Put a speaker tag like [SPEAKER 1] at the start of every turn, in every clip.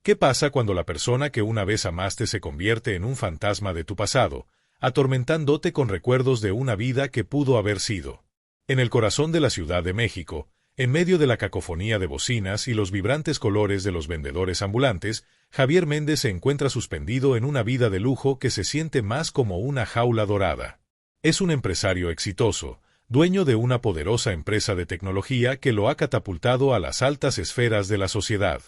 [SPEAKER 1] ¿Qué pasa cuando la persona que una vez amaste se convierte en un fantasma de tu pasado, atormentándote con recuerdos de una vida que pudo haber sido? En el corazón de la Ciudad de México, en medio de la cacofonía de bocinas y los vibrantes colores de los vendedores ambulantes, Javier Méndez se encuentra suspendido en una vida de lujo que se siente más como una jaula dorada. Es un empresario exitoso, dueño de una poderosa empresa de tecnología que lo ha catapultado a las altas esferas de la sociedad.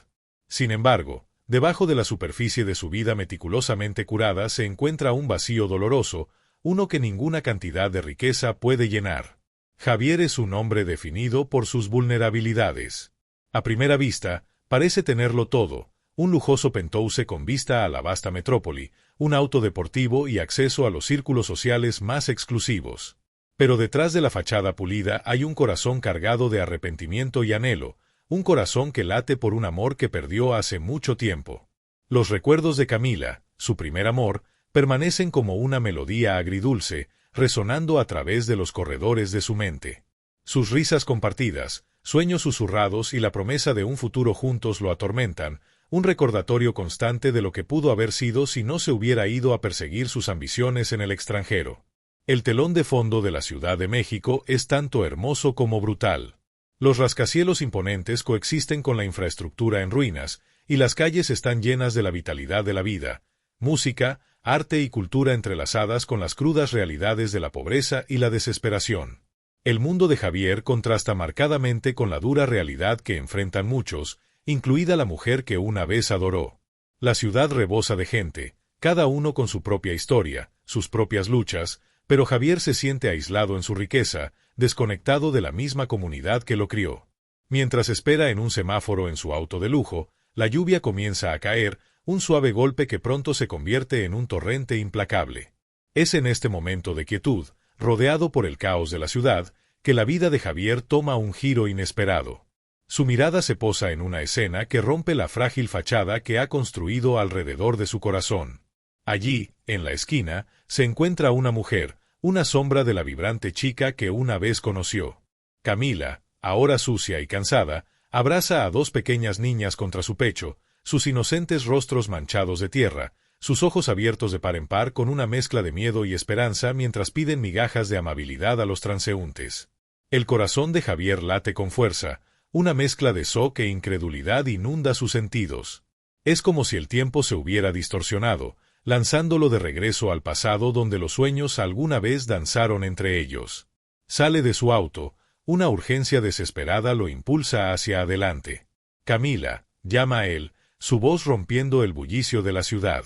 [SPEAKER 1] Sin embargo, debajo de la superficie de su vida meticulosamente curada se encuentra un vacío doloroso, uno que ninguna cantidad de riqueza puede llenar. Javier es un hombre definido por sus vulnerabilidades. A primera vista, parece tenerlo todo: un lujoso penthouse con vista a la vasta metrópoli, un auto deportivo y acceso a los círculos sociales más exclusivos. Pero detrás de la fachada pulida hay un corazón cargado de arrepentimiento y anhelo, un corazón que late por un amor que perdió hace mucho tiempo. Los recuerdos de Camila, su primer amor, permanecen como una melodía agridulce, resonando a través de los corredores de su mente. Sus risas compartidas, sueños susurrados y la promesa de un futuro juntos lo atormentan, un recordatorio constante de lo que pudo haber sido si no se hubiera ido a perseguir sus ambiciones en el extranjero. El telón de fondo de la Ciudad de México es tanto hermoso como brutal. Los rascacielos imponentes coexisten con la infraestructura en ruinas, y las calles están llenas de la vitalidad de la vida, música, arte y cultura entrelazadas con las crudas realidades de la pobreza y la desesperación. El mundo de Javier contrasta marcadamente con la dura realidad que enfrentan muchos, incluida la mujer que una vez adoró. La ciudad rebosa de gente, cada uno con su propia historia, sus propias luchas, pero Javier se siente aislado en su riqueza, desconectado de la misma comunidad que lo crió. Mientras espera en un semáforo en su auto de lujo, la lluvia comienza a caer, un suave golpe que pronto se convierte en un torrente implacable. Es en este momento de quietud, rodeado por el caos de la ciudad, que la vida de Javier toma un giro inesperado. Su mirada se posa en una escena que rompe la frágil fachada que ha construido alrededor de su corazón. Allí, en la esquina, se encuentra una mujer, una sombra de la vibrante chica que una vez conoció. Camila, ahora sucia y cansada, abraza a dos pequeñas niñas contra su pecho, sus inocentes rostros manchados de tierra, sus ojos abiertos de par en par con una mezcla de miedo y esperanza mientras piden migajas de amabilidad a los transeúntes. El corazón de Javier late con fuerza, una mezcla de shock e incredulidad inunda sus sentidos. Es como si el tiempo se hubiera distorsionado, lanzándolo de regreso al pasado donde los sueños alguna vez danzaron entre ellos. Sale de su auto, una urgencia desesperada lo impulsa hacia adelante. Camila, llama a él, su voz rompiendo el bullicio de la ciudad.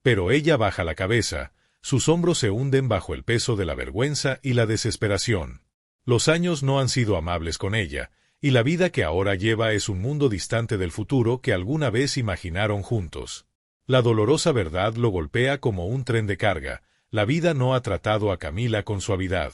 [SPEAKER 1] Pero ella baja la cabeza, sus hombros se hunden bajo el peso de la vergüenza y la desesperación. Los años no han sido amables con ella, y la vida que ahora lleva es un mundo distante del futuro que alguna vez imaginaron juntos. La dolorosa verdad lo golpea como un tren de carga: la vida no ha tratado a Camila con suavidad.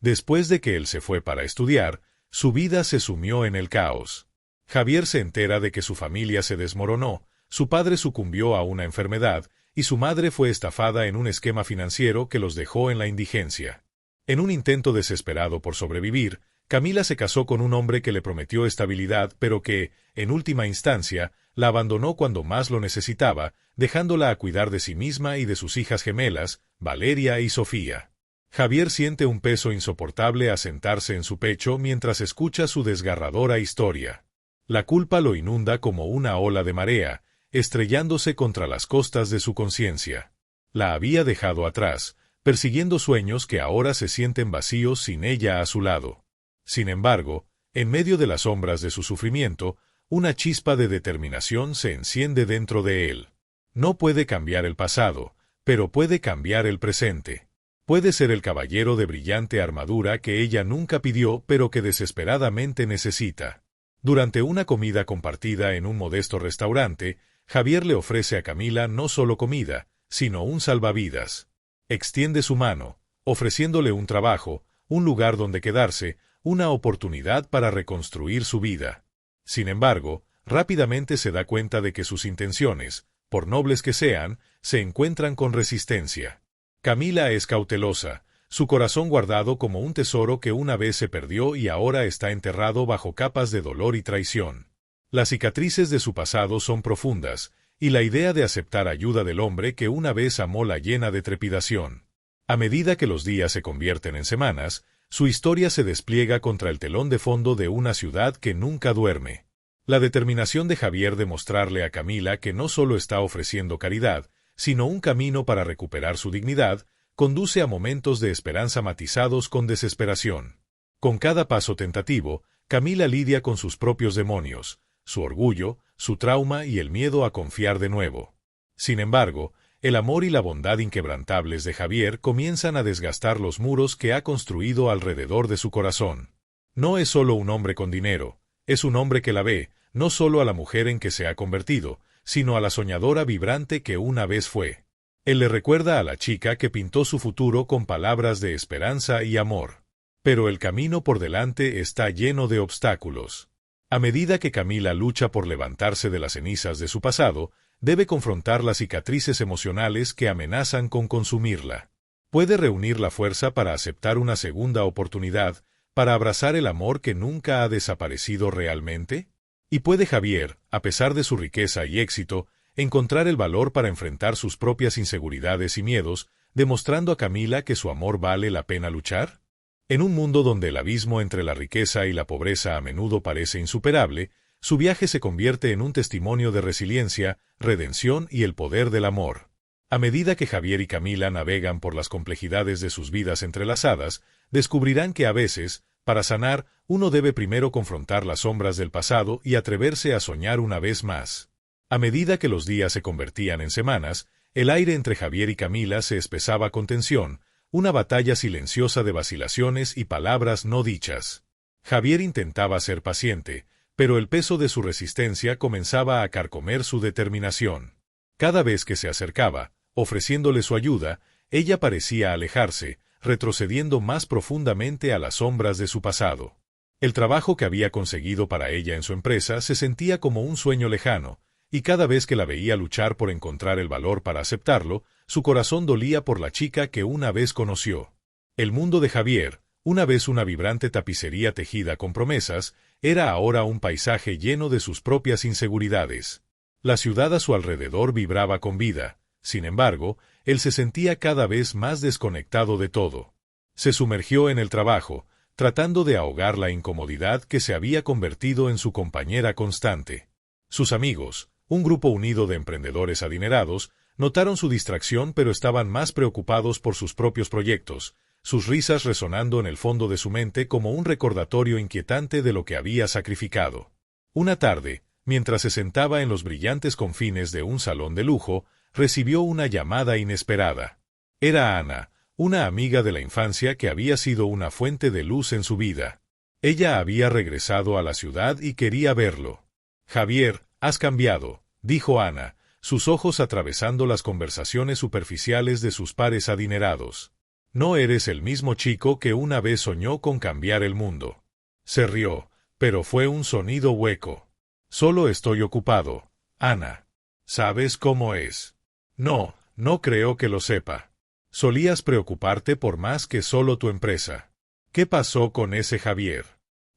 [SPEAKER 1] Después de que él se fue para estudiar, su vida se sumió en el caos. Javier se entera de que su familia se desmoronó, su padre sucumbió a una enfermedad, y su madre fue estafada en un esquema financiero que los dejó en la indigencia. En un intento desesperado por sobrevivir, Camila se casó con un hombre que le prometió estabilidad, pero que, en última instancia, la abandonó cuando más lo necesitaba, dejándola a cuidar de sí misma y de sus hijas gemelas, Valeria y Sofía. Javier siente un peso insoportable asentarse en su pecho mientras escucha su desgarradora historia. La culpa lo inunda como una ola de marea, estrellándose contra las costas de su conciencia. La había dejado atrás, persiguiendo sueños que ahora se sienten vacíos sin ella a su lado. Sin embargo, en medio de las sombras de su sufrimiento, una chispa de determinación se enciende dentro de él. No puede cambiar el pasado, pero puede cambiar el presente. Puede ser el caballero de brillante armadura que ella nunca pidió pero que desesperadamente necesita. Durante una comida compartida en un modesto restaurante, Javier le ofrece a Camila no solo comida, sino un salvavidas. Extiende su mano, ofreciéndole un trabajo, un lugar donde quedarse, una oportunidad para reconstruir su vida. Sin embargo, rápidamente se da cuenta de que sus intenciones, por nobles que sean, se encuentran con resistencia. Camila es cautelosa, su corazón guardado como un tesoro que una vez se perdió y ahora está enterrado bajo capas de dolor y traición. Las cicatrices de su pasado son profundas, y la idea de aceptar ayuda del hombre que una vez amó la llena de trepidación. A medida que los días se convierten en semanas, su historia se despliega contra el telón de fondo de una ciudad que nunca duerme. La determinación de Javier de mostrarle a Camila que no solo está ofreciendo caridad, sino un camino para recuperar su dignidad, conduce a momentos de esperanza matizados con desesperación. Con cada paso tentativo, Camila lidia con sus propios demonios, su orgullo, su trauma y el miedo a confiar de nuevo. Sin embargo, el amor y la bondad inquebrantables de Javier comienzan a desgastar los muros que ha construido alrededor de su corazón. No es solo un hombre con dinero, es un hombre que la ve, no solo a la mujer en que se ha convertido, sino a la soñadora vibrante que una vez fue. Él le recuerda a la chica que pintó su futuro con palabras de esperanza y amor. Pero el camino por delante está lleno de obstáculos. A medida que Camila lucha por levantarse de las cenizas de su pasado, debe confrontar las cicatrices emocionales que amenazan con consumirla. ¿Puede reunir la fuerza para aceptar una segunda oportunidad, para abrazar el amor que nunca ha desaparecido realmente? ¿Y puede Javier, a pesar de su riqueza y éxito, encontrar el valor para enfrentar sus propias inseguridades y miedos, demostrando a Camila que su amor vale la pena luchar? En un mundo donde el abismo entre la riqueza y la pobreza a menudo parece insuperable, su viaje se convierte en un testimonio de resiliencia, redención y el poder del amor. A medida que Javier y Camila navegan por las complejidades de sus vidas entrelazadas, descubrirán que a veces, para sanar, uno debe primero confrontar las sombras del pasado y atreverse a soñar una vez más. A medida que los días se convertían en semanas, el aire entre Javier y Camila se espesaba con tensión, una batalla silenciosa de vacilaciones y palabras no dichas. Javier intentaba ser paciente, pero el peso de su resistencia comenzaba a carcomer su determinación. Cada vez que se acercaba, ofreciéndole su ayuda, ella parecía alejarse, retrocediendo más profundamente a las sombras de su pasado. El trabajo que había conseguido para ella en su empresa se sentía como un sueño lejano, y cada vez que la veía luchar por encontrar el valor para aceptarlo, su corazón dolía por la chica que una vez conoció. El mundo de Javier, una vez una vibrante tapicería tejida con promesas, era ahora un paisaje lleno de sus propias inseguridades. La ciudad a su alrededor vibraba con vida, sin embargo, él se sentía cada vez más desconectado de todo. Se sumergió en el trabajo, tratando de ahogar la incomodidad que se había convertido en su compañera constante. Sus amigos, un grupo unido de emprendedores adinerados, notaron su distracción pero estaban más preocupados por sus propios proyectos, sus risas resonando en el fondo de su mente como un recordatorio inquietante de lo que había sacrificado. Una tarde, mientras se sentaba en los brillantes confines de un salón de lujo, recibió una llamada inesperada. Era Ana, una amiga de la infancia que había sido una fuente de luz en su vida. Ella había regresado a la ciudad y quería verlo. «Javier, has cambiado», dijo Ana, sus ojos atravesando las conversaciones superficiales de sus pares adinerados. «No eres el mismo chico que una vez soñó con cambiar el mundo». Se rió, pero fue un sonido hueco. «Solo estoy ocupado, Ana. ¿Sabes cómo es?» «No, no creo que lo sepa. Solías preocuparte por más que solo tu empresa. ¿Qué pasó con ese Javier?»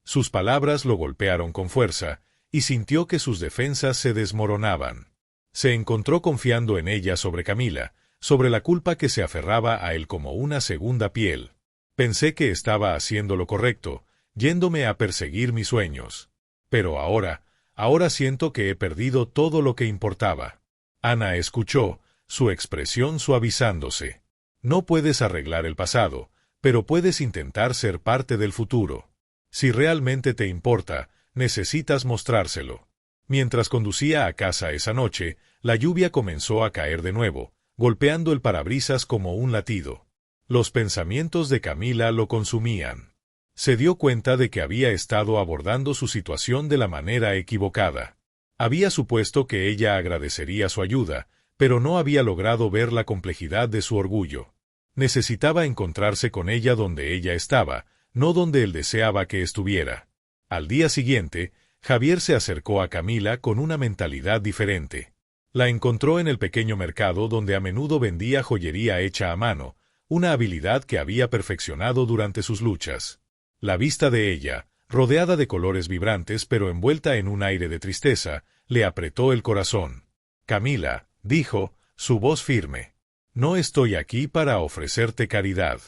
[SPEAKER 1] Sus palabras lo golpearon con fuerza, y sintió que sus defensas se desmoronaban. Se encontró confiando en ella sobre Camila, sobre la culpa que se aferraba a él como una segunda piel. «Pensé que estaba haciendo lo correcto, yéndome a perseguir mis sueños. Pero ahora siento que he perdido todo lo que importaba». Ana escuchó, su expresión suavizándose. «No puedes arreglar el pasado, pero puedes intentar ser parte del futuro. Si realmente te importa, necesitas mostrárselo». Mientras conducía a casa esa noche, la lluvia comenzó a caer de nuevo, golpeando el parabrisas como un latido. Los pensamientos de Camila lo consumían. Se dio cuenta de que había estado abordando su situación de la manera equivocada. Había supuesto que ella agradecería su ayuda, pero no había logrado ver la complejidad de su orgullo. Necesitaba encontrarse con ella donde ella estaba, no donde él deseaba que estuviera. Al día siguiente, Javier se acercó a Camila con una mentalidad diferente. La encontró en el pequeño mercado donde a menudo vendía joyería hecha a mano, una habilidad que había perfeccionado durante sus luchas. La vista de ella, rodeada de colores vibrantes pero envuelta en un aire de tristeza, le apretó el corazón. Camila, dijo, su voz firme. No estoy aquí para ofrecerte caridad.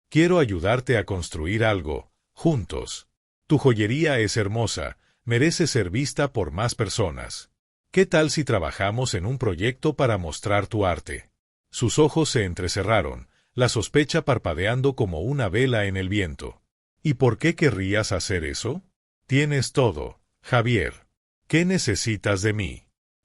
[SPEAKER 1] Quiero ayudarte a construir algo, juntos. Tu joyería es hermosa, merece ser vista por más personas. ¿Qué tal si trabajamos en un proyecto para mostrar tu arte? Sus ojos se entrecerraron, la sospecha parpadeando como una vela en el viento. ¿Y por qué querrías hacer eso? Tienes todo, Javier. ¿Qué necesitas de mí?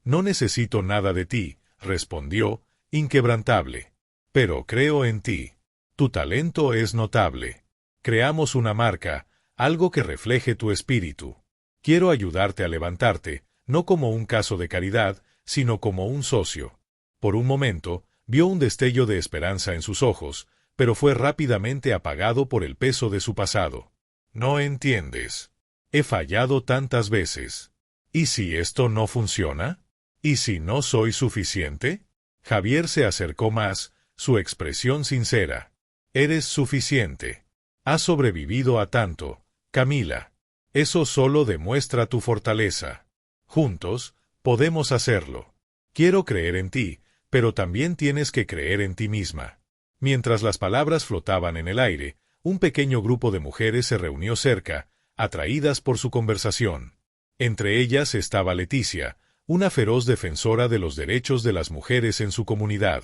[SPEAKER 1] No necesito nada de ti, respondió, inquebrantable. Pero creo en ti. Tu talento es notable. Creamos una marca, algo que refleje tu espíritu. Quiero ayudarte a levantarte, no como un caso de caridad, sino como un socio. Por un momento, vio un destello de esperanza en sus ojos, pero fue rápidamente apagado por el peso de su pasado. No entiendes. He fallado tantas veces. ¿Y si esto no funciona? ¿Y si no soy suficiente? Javier se acercó más, su expresión sincera. Eres suficiente. Has sobrevivido a tanto, Camila. Eso solo demuestra tu fortaleza. Juntos, podemos hacerlo. Quiero creer en ti, pero también tienes que creer en ti misma. Mientras las palabras flotaban en el aire, un pequeño grupo de mujeres se reunió cerca, atraídas por su conversación. Entre ellas estaba Leticia, una feroz defensora de los derechos de las mujeres en su comunidad.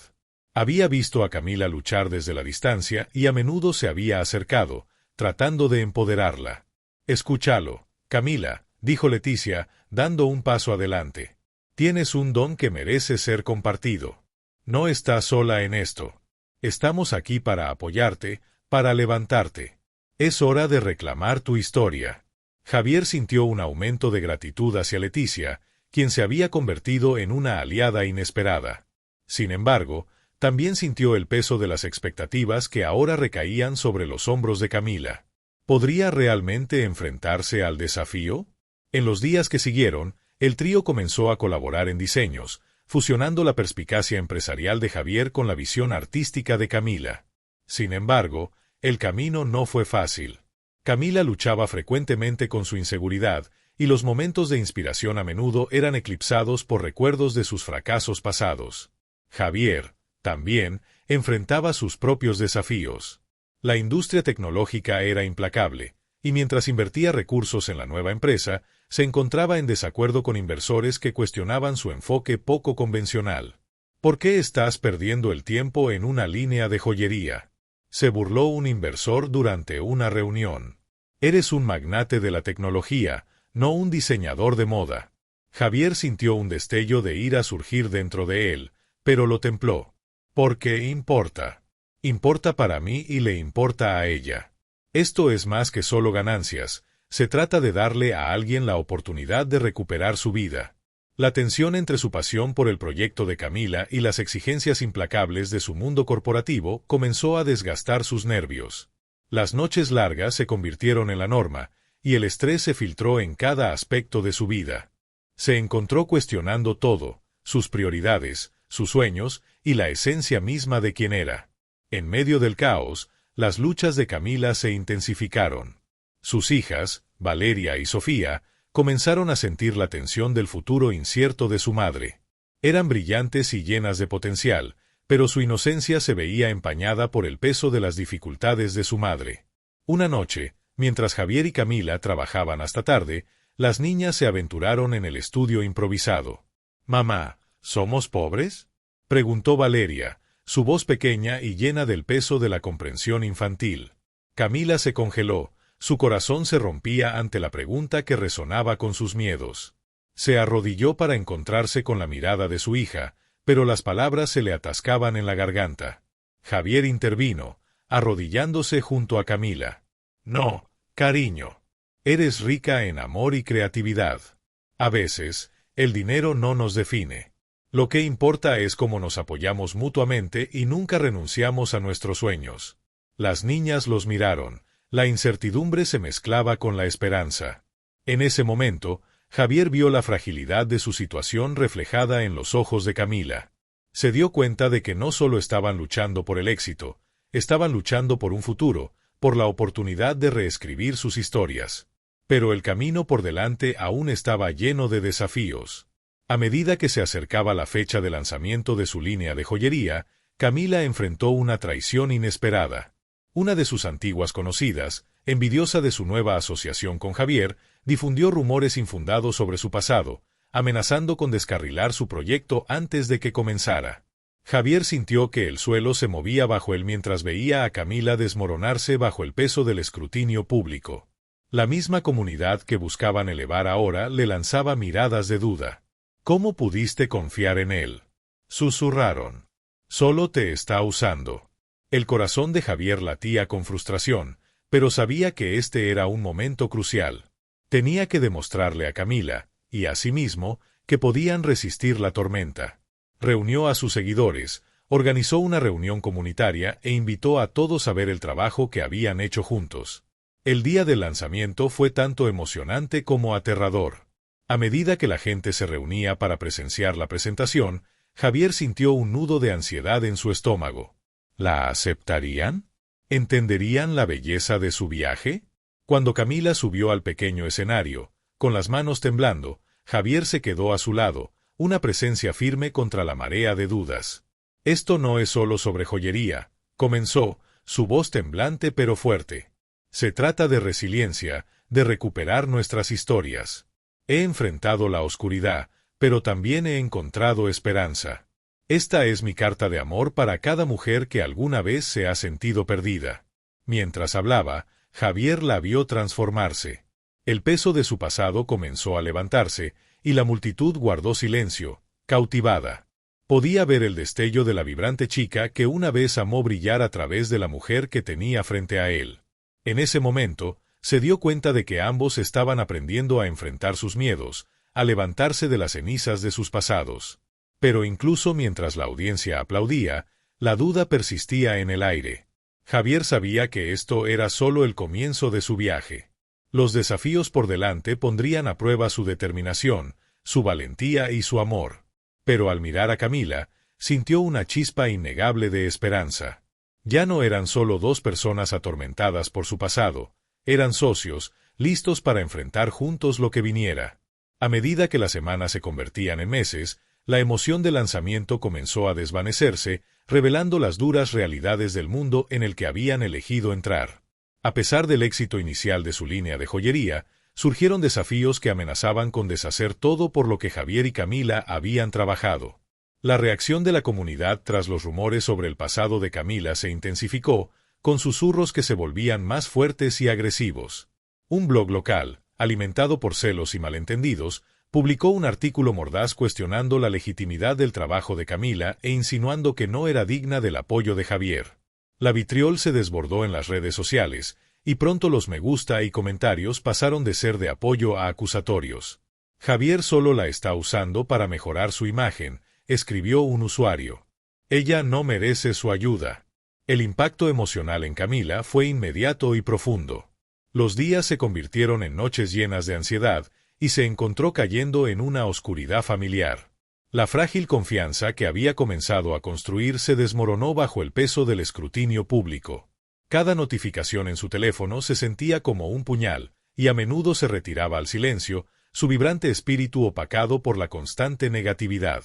[SPEAKER 1] Había visto a Camila luchar desde la distancia y a menudo se había acercado, tratando de empoderarla. «Escúchalo, Camila», dijo Leticia, dando un paso adelante. «Tienes un don que merece ser compartido. No estás sola en esto. Estamos aquí para apoyarte, para levantarte. Es hora de reclamar tu historia». Javier sintió un aumento de gratitud hacia Leticia, quien se había convertido en una aliada inesperada. Sin embargo, también sintió el peso de las expectativas que ahora recaían sobre los hombros de Camila. ¿Podría realmente enfrentarse al desafío? En los días que siguieron, el trío comenzó a colaborar en diseños, fusionando la perspicacia empresarial de Javier con la visión artística de Camila. Sin embargo, el camino no fue fácil. Camila luchaba frecuentemente con su inseguridad, y los momentos de inspiración a menudo eran eclipsados por recuerdos de sus fracasos pasados. Javier, también, enfrentaba sus propios desafíos. La industria tecnológica era implacable, y mientras invertía recursos en la nueva empresa, se encontraba en desacuerdo con inversores que cuestionaban su enfoque poco convencional. ¿Por qué estás perdiendo el tiempo en una línea de joyería?, se burló un inversor durante una reunión. Eres un magnate de la tecnología, no un diseñador de moda. Javier sintió un destello de ira surgir dentro de él, pero lo templó. Porque importa. Importa para mí y le importa a ella. Esto es más que solo ganancias, se trata de darle a alguien la oportunidad de recuperar su vida. La tensión entre su pasión por el proyecto de Camila y las exigencias implacables de su mundo corporativo comenzó a desgastar sus nervios. Las noches largas se convirtieron en la norma, y el estrés se filtró en cada aspecto de su vida. Se encontró cuestionando todo, sus prioridades, sus sueños y la esencia misma de quien era. En medio del caos, las luchas de Camila se intensificaron. Sus hijas, Valeria y Sofía, comenzaron a sentir la tensión del futuro incierto de su madre. Eran brillantes y llenas de potencial, pero su inocencia se veía empañada por el peso de las dificultades de su madre. Una noche, mientras Javier y Camila trabajaban hasta tarde, las niñas se aventuraron en el estudio improvisado. «Mamá, ¿somos pobres?», preguntó Valeria, su voz pequeña y llena del peso de la comprensión infantil. Camila se congeló. Su corazón se rompía ante la pregunta que resonaba con sus miedos. Se arrodilló para encontrarse con la mirada de su hija, pero las palabras se le atascaban en la garganta. Javier intervino, arrodillándose junto a Camila. «No, cariño. Eres rica en amor y creatividad. A veces, el dinero no nos define. Lo que importa es cómo nos apoyamos mutuamente y nunca renunciamos a nuestros sueños». Las niñas los miraron. La incertidumbre se mezclaba con la esperanza. En ese momento, Javier vio la fragilidad de su situación reflejada en los ojos de Camila. Se dio cuenta de que no solo estaban luchando por el éxito, estaban luchando por un futuro, por la oportunidad de reescribir sus historias. Pero el camino por delante aún estaba lleno de desafíos. A medida que se acercaba la fecha de lanzamiento de su línea de joyería, Camila enfrentó una traición inesperada. Una de sus antiguas conocidas, envidiosa de su nueva asociación con Javier, difundió rumores infundados sobre su pasado, amenazando con descarrilar su proyecto antes de que comenzara. Javier sintió que el suelo se movía bajo él mientras veía a Camila desmoronarse bajo el peso del escrutinio público. La misma comunidad que buscaban elevar ahora le lanzaba miradas de duda. ¿Cómo pudiste confiar en él?, susurraron. Solo te está usando. El corazón de Javier latía con frustración, pero sabía que este era un momento crucial. Tenía que demostrarle a Camila, y a sí mismo, que podían resistir la tormenta. Reunió a sus seguidores, organizó una reunión comunitaria e invitó a todos a ver el trabajo que habían hecho juntos. El día del lanzamiento fue tanto emocionante como aterrador. A medida que la gente se reunía para presenciar la presentación, Javier sintió un nudo de ansiedad en su estómago. ¿La aceptarían? ¿Entenderían la belleza de su viaje? Cuando Camila subió al pequeño escenario, con las manos temblando, Javier se quedó a su lado, una presencia firme contra la marea de dudas. Esto no es solo sobre joyería, comenzó, su voz temblante pero fuerte. Se trata de resiliencia, de recuperar nuestras historias. He enfrentado la oscuridad, pero también he encontrado esperanza. Esta es mi carta de amor para cada mujer que alguna vez se ha sentido perdida. Mientras hablaba, Javier la vio transformarse. El peso de su pasado comenzó a levantarse, y la multitud guardó silencio, cautivada. Podía ver el destello de la vibrante chica que una vez amó brillar a través de la mujer que tenía frente a él. En ese momento, se dio cuenta de que ambos estaban aprendiendo a enfrentar sus miedos, a levantarse de las cenizas de sus pasados. Pero incluso mientras la audiencia aplaudía, la duda persistía en el aire. Javier sabía que esto era solo el comienzo de su viaje. Los desafíos por delante pondrían a prueba su determinación, su valentía y su amor. Pero al mirar a Camila, sintió una chispa innegable de esperanza. Ya no eran solo dos personas atormentadas por su pasado, eran socios, listos para enfrentar juntos lo que viniera. A medida que las semanas se convertían en meses, la emoción del lanzamiento comenzó a desvanecerse, revelando las duras realidades del mundo en el que habían elegido entrar. A pesar del éxito inicial de su línea de joyería, surgieron desafíos que amenazaban con deshacer todo por lo que Javier y Camila habían trabajado. La reacción de la comunidad tras los rumores sobre el pasado de Camila se intensificó, con susurros que se volvían más fuertes y agresivos. Un blog local, alimentado por celos y malentendidos, publicó un artículo mordaz cuestionando la legitimidad del trabajo de Camila e insinuando que no era digna del apoyo de Javier. La vitriol se desbordó en las redes sociales, y pronto los me gusta y comentarios pasaron de ser de apoyo a acusatorios. Javier solo la está usando para mejorar su imagen, escribió un usuario. Ella no merece su ayuda. El impacto emocional en Camila fue inmediato y profundo. Los días se convirtieron en noches llenas de ansiedad, y se encontró cayendo en una oscuridad familiar. La frágil confianza que había comenzado a construir se desmoronó bajo el peso del escrutinio público. Cada notificación en su teléfono se sentía como un puñal, y a menudo se retiraba al silencio, su vibrante espíritu opacado por la constante negatividad.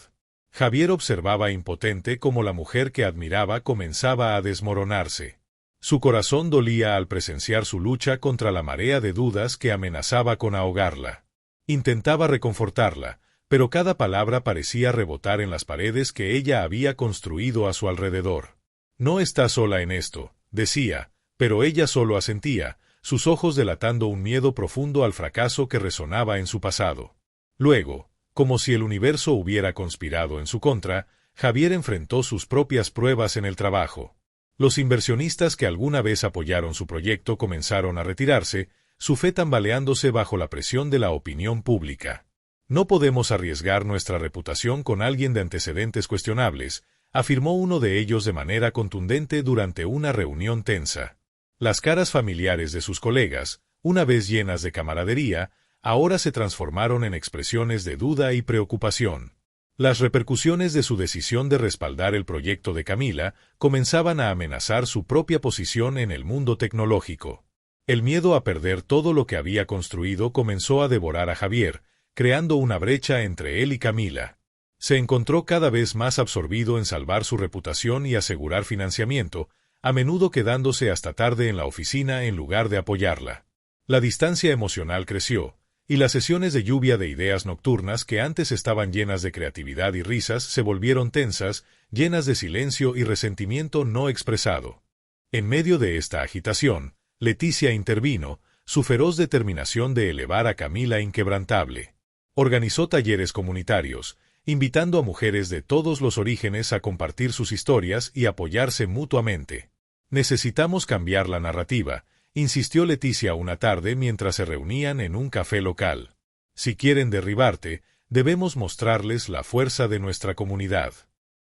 [SPEAKER 1] Javier observaba impotente cómo la mujer que admiraba comenzaba a desmoronarse. Su corazón dolía al presenciar su lucha contra la marea de dudas que amenazaba con ahogarla. Intentaba reconfortarla, pero cada palabra parecía rebotar en las paredes que ella había construido a su alrededor. No está sola en esto, decía, pero ella solo asentía, sus ojos delatando un miedo profundo al fracaso que resonaba en su pasado. Luego, como si el universo hubiera conspirado en su contra, Javier enfrentó sus propias pruebas en el trabajo. Los inversionistas que alguna vez apoyaron su proyecto comenzaron a retirarse, su fe tambaleándose bajo la presión de la opinión pública. No podemos arriesgar nuestra reputación con alguien de antecedentes cuestionables, afirmó uno de ellos de manera contundente durante una reunión tensa. Las caras familiares de sus colegas, una vez llenas de camaradería, ahora se transformaron en expresiones de duda y preocupación. Las repercusiones de su decisión de respaldar el proyecto de Camila comenzaban a amenazar su propia posición en el mundo tecnológico. El miedo a perder todo lo que había construido comenzó a devorar a Javier, creando una brecha entre él y Camila. Se encontró cada vez más absorbido en salvar su reputación y asegurar financiamiento, a menudo quedándose hasta tarde en la oficina en lugar de apoyarla. La distancia emocional creció, y las sesiones de lluvia de ideas nocturnas que antes estaban llenas de creatividad y risas se volvieron tensas, llenas de silencio y resentimiento no expresado. En medio de esta agitación, Leticia intervino, su feroz determinación de elevar a Camila inquebrantable. Organizó talleres comunitarios, invitando a mujeres de todos los orígenes a compartir sus historias y apoyarse mutuamente. Necesitamos cambiar la narrativa, insistió Leticia una tarde mientras se reunían en un café local. Si quieren derribarte, debemos mostrarles la fuerza de nuestra comunidad.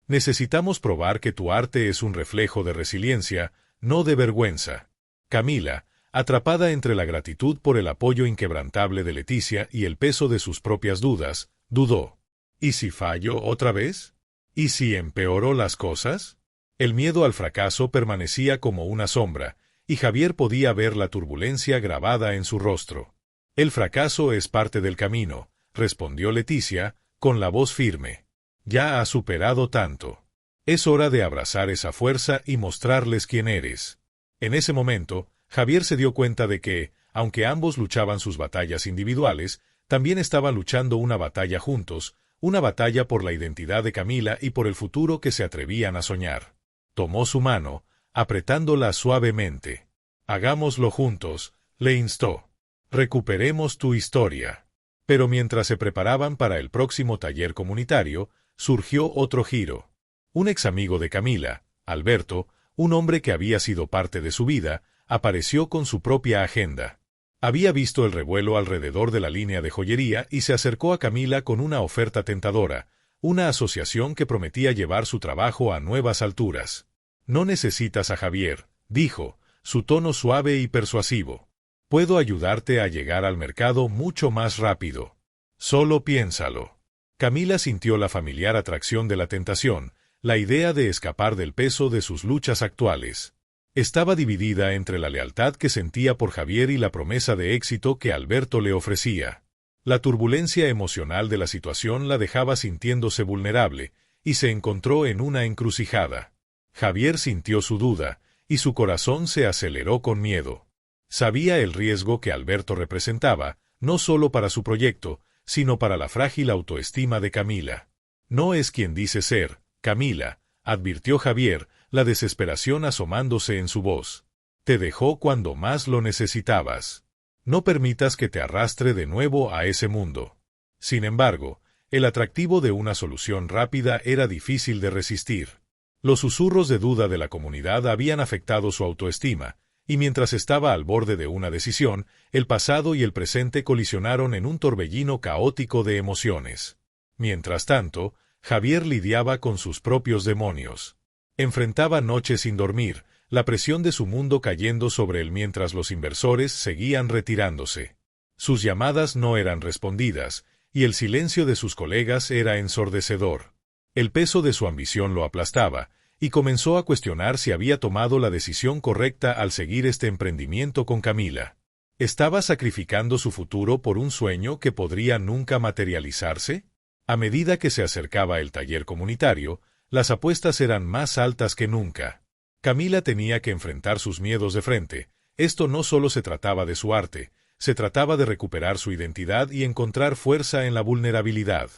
[SPEAKER 1] Necesitamos probar que tu arte es un reflejo de resiliencia, no de vergüenza. Camila, atrapada entre la gratitud por el apoyo inquebrantable de Leticia y el peso de sus propias dudas, dudó. ¿Y si fallo otra vez? ¿Y si empeoró las cosas? El miedo al fracaso permanecía como una sombra, y Javier podía ver la turbulencia grabada en su rostro. El fracaso es parte del camino, respondió Leticia, con la voz firme. Ya has superado tanto. Es hora de abrazar esa fuerza y mostrarles quién eres. En ese momento, Javier se dio cuenta de que, aunque ambos luchaban sus batallas individuales, también estaban luchando una batalla juntos, una batalla por la identidad de Camila y por el futuro que se atrevían a soñar. Tomó su mano, apretándola suavemente. Hagámoslo juntos, le instó. Recuperemos tu historia. Pero mientras se preparaban para el próximo taller comunitario, surgió otro giro. Un ex amigo de Camila, Alberto, un hombre que había sido parte de su vida, apareció con su propia agenda. Había visto el revuelo alrededor de la línea de joyería y se acercó a Camila con una oferta tentadora, una asociación que prometía llevar su trabajo a nuevas alturas. No necesitas a Javier, dijo, su tono suave y persuasivo. Puedo ayudarte a llegar al mercado mucho más rápido. Solo piénsalo. Camila sintió la familiar atracción de la tentación, la idea de escapar del peso de sus luchas actuales. Estaba dividida entre la lealtad que sentía por Javier y la promesa de éxito que Alberto le ofrecía. La turbulencia emocional de la situación la dejaba sintiéndose vulnerable, y se encontró en una encrucijada. Javier sintió su duda, y su corazón se aceleró con miedo. Sabía el riesgo que Alberto representaba, no solo para su proyecto, sino para la frágil autoestima de Camila. No es quien dice ser, Camila, advirtió Javier, la desesperación asomándose en su voz. Te dejó cuando más lo necesitabas. No permitas que te arrastre de nuevo a ese mundo. Sin embargo, el atractivo de una solución rápida era difícil de resistir. Los susurros de duda de la comunidad habían afectado su autoestima, y mientras estaba al borde de una decisión, el pasado y el presente colisionaron en un torbellino caótico de emociones. Mientras tanto, Javier lidiaba con sus propios demonios. Enfrentaba noches sin dormir, la presión de su mundo cayendo sobre él mientras los inversores seguían retirándose. Sus llamadas no eran respondidas, y el silencio de sus colegas era ensordecedor. El peso de su ambición lo aplastaba, y comenzó a cuestionar si había tomado la decisión correcta al seguir este emprendimiento con Camila. ¿Estaba sacrificando su futuro por un sueño que podría nunca materializarse? A medida que se acercaba el taller comunitario, las apuestas eran más altas que nunca. Camila tenía que enfrentar sus miedos de frente. Esto no solo se trataba de su arte, se trataba de recuperar su identidad y encontrar fuerza en la vulnerabilidad.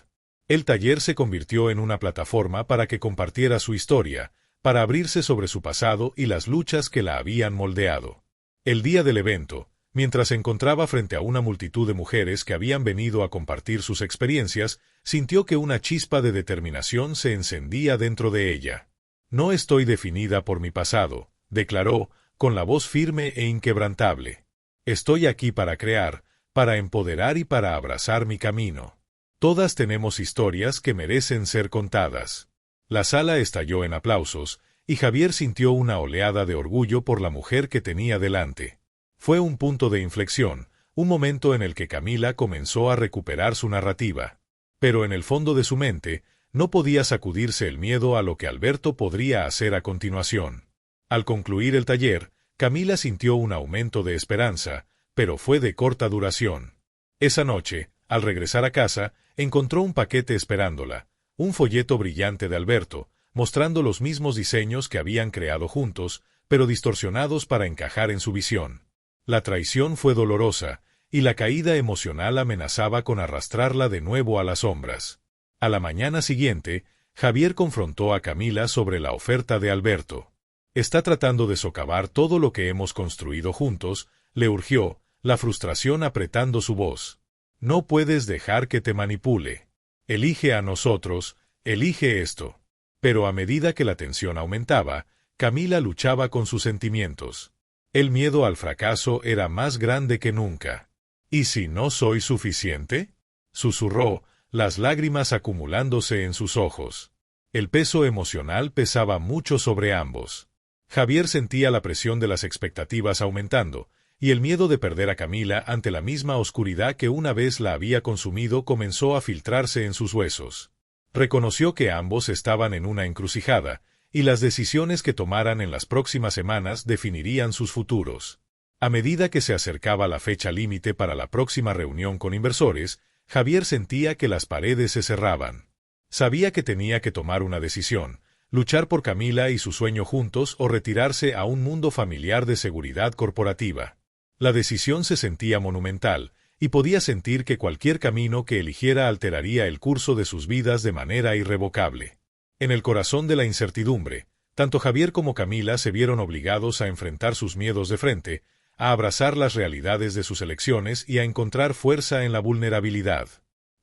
[SPEAKER 1] El taller se convirtió en una plataforma para que compartiera su historia, para abrirse sobre su pasado y las luchas que la habían moldeado. El día del evento, mientras se encontraba frente a una multitud de mujeres que habían venido a compartir sus experiencias, sintió que una chispa de determinación se encendía dentro de ella. No estoy definida por mi pasado, declaró, con la voz firme e inquebrantable. Estoy aquí para crear, para empoderar y para abrazar mi camino. Todas tenemos historias que merecen ser contadas. La sala estalló en aplausos, y Javier sintió una oleada de orgullo por la mujer que tenía delante. Fue un punto de inflexión, un momento en el que Camila comenzó a recuperar su narrativa. Pero en el fondo de su mente, no podía sacudirse el miedo a lo que Alberto podría hacer a continuación. Al concluir el taller, Camila sintió un aumento de esperanza, pero fue de corta duración. Esa noche, Al regresar a casa, encontró un paquete esperándola, un folleto brillante de Alberto, mostrando los mismos diseños que habían creado juntos, pero distorsionados para encajar en su visión. La traición fue dolorosa, y la caída emocional amenazaba con arrastrarla de nuevo a las sombras. A la mañana siguiente, Javier confrontó a Camila sobre la oferta de Alberto. «Está tratando de socavar todo lo que hemos construido juntos», le urgió, la frustración apretando su voz. «No puedes dejar que te manipule. Elige a nosotros, elige esto». Pero a medida que la tensión aumentaba, Camila luchaba con sus sentimientos. El miedo al fracaso era más grande que nunca. «¿Y si no soy suficiente?», susurró, las lágrimas acumulándose en sus ojos. El peso emocional pesaba mucho sobre ambos. Javier sentía la presión de las expectativas aumentando, y el miedo de perder a Camila ante la misma oscuridad que una vez la había consumido comenzó a filtrarse en sus huesos. Reconoció que ambos estaban en una encrucijada, y las decisiones que tomaran en las próximas semanas definirían sus futuros. A medida que se acercaba la fecha límite para la próxima reunión con inversores, Javier sentía que las paredes se cerraban. Sabía que tenía que tomar una decisión: luchar por Camila y su sueño juntos o retirarse a un mundo familiar de seguridad corporativa. La decisión se sentía monumental, y podía sentir que cualquier camino que eligiera alteraría el curso de sus vidas de manera irrevocable. En el corazón de la incertidumbre, tanto Javier como Camila se vieron obligados a enfrentar sus miedos de frente, a abrazar las realidades de sus elecciones y a encontrar fuerza en la vulnerabilidad.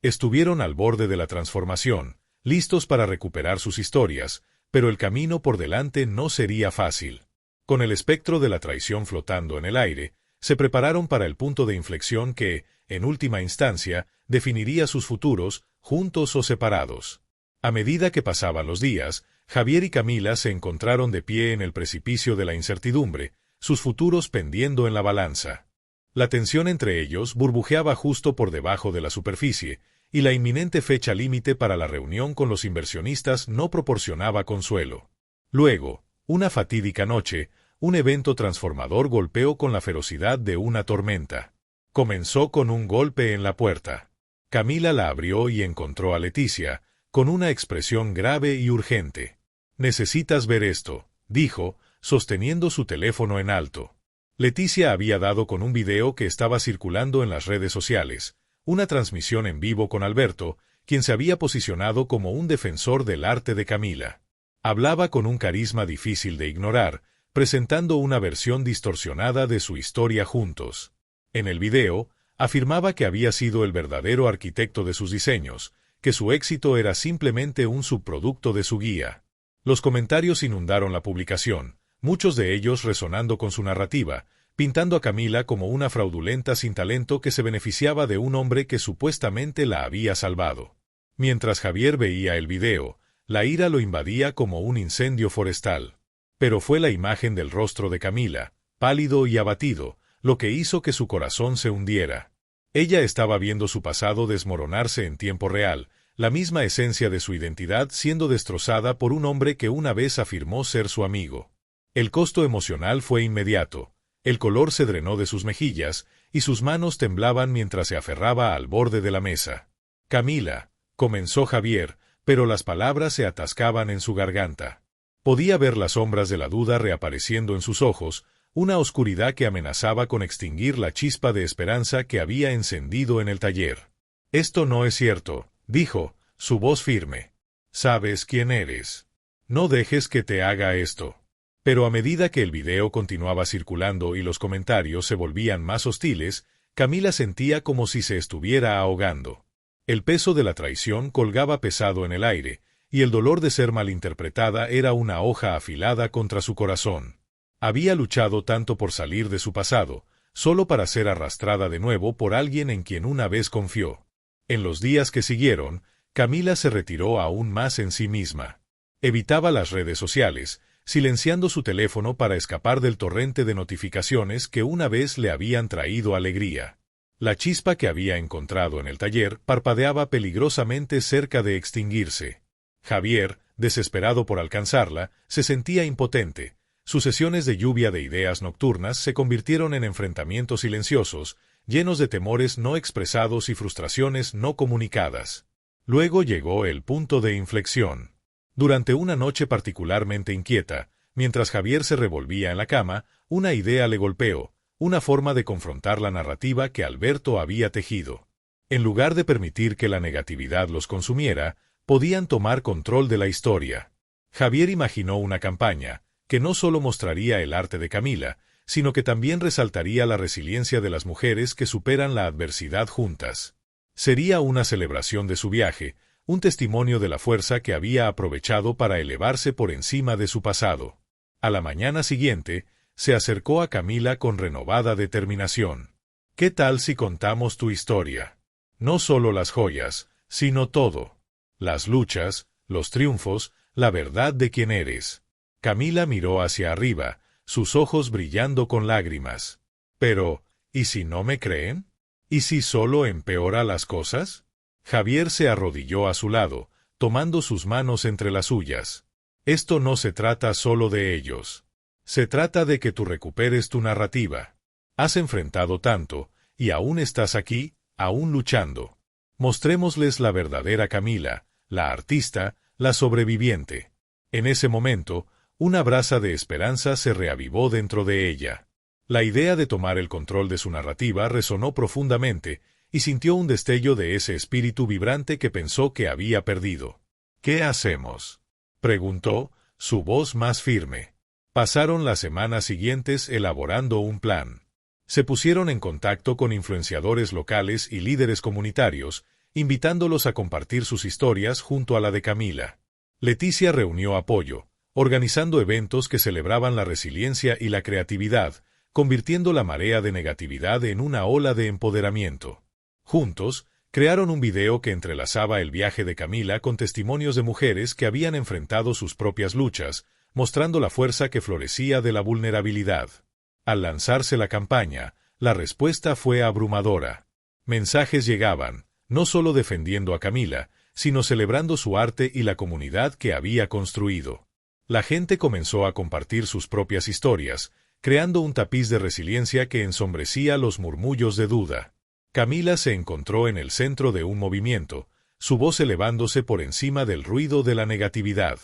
[SPEAKER 1] Estuvieron al borde de la transformación, listos para recuperar sus historias, pero el camino por delante no sería fácil. Con el espectro de la traición flotando en el aire, se prepararon para el punto de inflexión que, en última instancia, definiría sus futuros, juntos o separados. A medida que pasaban los días, Javier y Camila se encontraron de pie en el precipicio de la incertidumbre, sus futuros pendiendo en la balanza. La tensión entre ellos burbujeaba justo por debajo de la superficie, y la inminente fecha límite para la reunión con los inversionistas no proporcionaba consuelo. Luego, una fatídica noche, un evento transformador golpeó con la ferocidad de una tormenta. Comenzó con un golpe en la puerta. Camila la abrió y encontró a Leticia, con una expresión grave y urgente. «Necesitas ver esto», dijo, sosteniendo su teléfono en alto. Leticia había dado con un video que estaba circulando en las redes sociales, una transmisión en vivo con Alberto, quien se había posicionado como un defensor del arte de Camila. Hablaba con un carisma difícil de ignorar, presentando una versión distorsionada de su historia juntos. En el video, afirmaba que había sido el verdadero arquitecto de sus diseños, que su éxito era simplemente un subproducto de su guía. Los comentarios inundaron la publicación, muchos de ellos resonando con su narrativa, pintando a Camila como una fraudulenta sin talento que se beneficiaba de un hombre que supuestamente la había salvado. Mientras Javier veía el video, la ira lo invadía como un incendio forestal. Pero fue la imagen del rostro de Camila, pálido y abatido, lo que hizo que su corazón se hundiera. Ella estaba viendo su pasado desmoronarse en tiempo real, la misma esencia de su identidad siendo destrozada por un hombre que una vez afirmó ser su amigo. El costo emocional fue inmediato, el color se drenó de sus mejillas, y sus manos temblaban mientras se aferraba al borde de la mesa. «Camila», comenzó Javier, pero las palabras se atascaban en su garganta. Podía ver las sombras de la duda reapareciendo en sus ojos, una oscuridad que amenazaba con extinguir la chispa de esperanza que había encendido en el taller. «Esto no es cierto», dijo, su voz firme. «Sabes quién eres. No dejes que te haga esto». Pero a medida que el video continuaba circulando y los comentarios se volvían más hostiles, Camila sentía como si se estuviera ahogando. El peso de la traición colgaba pesado en el aire, y el dolor de ser malinterpretada era una hoja afilada contra su corazón. Había luchado tanto por salir de su pasado, solo para ser arrastrada de nuevo por alguien en quien una vez confió. En los días que siguieron, Camila se retiró aún más en sí misma. Evitaba las redes sociales, silenciando su teléfono para escapar del torrente de notificaciones que una vez le habían traído alegría. La chispa que había encontrado en el taller parpadeaba peligrosamente cerca de extinguirse. Javier, desesperado por alcanzarla, se sentía impotente. Sus sesiones de lluvia de ideas nocturnas se convirtieron en enfrentamientos silenciosos, llenos de temores no expresados y frustraciones no comunicadas. Luego llegó el punto de inflexión. Durante una noche particularmente inquieta, mientras Javier se revolvía en la cama, una idea le golpeó, una forma de confrontar la narrativa que Alberto había tejido. En lugar de permitir que la negatividad los consumiera, podían tomar control de la historia. Javier imaginó una campaña, que no solo mostraría el arte de Camila, sino que también resaltaría la resiliencia de las mujeres que superan la adversidad juntas. Sería una celebración de su viaje, un testimonio de la fuerza que había aprovechado para elevarse por encima de su pasado. A la mañana siguiente, se acercó a Camila con renovada determinación. ¿Qué tal si contamos tu historia? No solo las joyas, sino todo. Las luchas, los triunfos, la verdad de quién eres. Camila miró hacia arriba, sus ojos brillando con lágrimas. Pero, ¿y si no me creen? ¿Y si solo empeora las cosas? Javier se arrodilló a su lado, tomando sus manos entre las suyas. Esto no se trata solo de ellos. Se trata de que tú recuperes tu narrativa. Has enfrentado tanto, y aún estás aquí, aún luchando. Mostrémosles la verdadera Camila, la artista, la sobreviviente. En ese momento, una brasa de esperanza se reavivó dentro de ella. La idea de tomar el control de su narrativa resonó profundamente, y sintió un destello de ese espíritu vibrante que pensó que había perdido. ¿Qué hacemos?, preguntó, su voz más firme. Pasaron las semanas siguientes elaborando un plan. Se pusieron en contacto con influenciadores locales y líderes comunitarios, invitándolos a compartir sus historias junto a la de Camila. Leticia reunió apoyo, organizando eventos que celebraban la resiliencia y la creatividad, convirtiendo la marea de negatividad en una ola de empoderamiento. Juntos, crearon un video que entrelazaba el viaje de Camila con testimonios de mujeres que habían enfrentado sus propias luchas, mostrando la fuerza que florecía de la vulnerabilidad. Al lanzarse la campaña, la respuesta fue abrumadora. Mensajes llegaban, no solo defendiendo a Camila, sino celebrando su arte y la comunidad que había construido. La gente comenzó a compartir sus propias historias, creando un tapiz de resiliencia que ensombrecía los murmullos de duda. Camila se encontró en el centro de un movimiento, su voz elevándose por encima del ruido de la negatividad.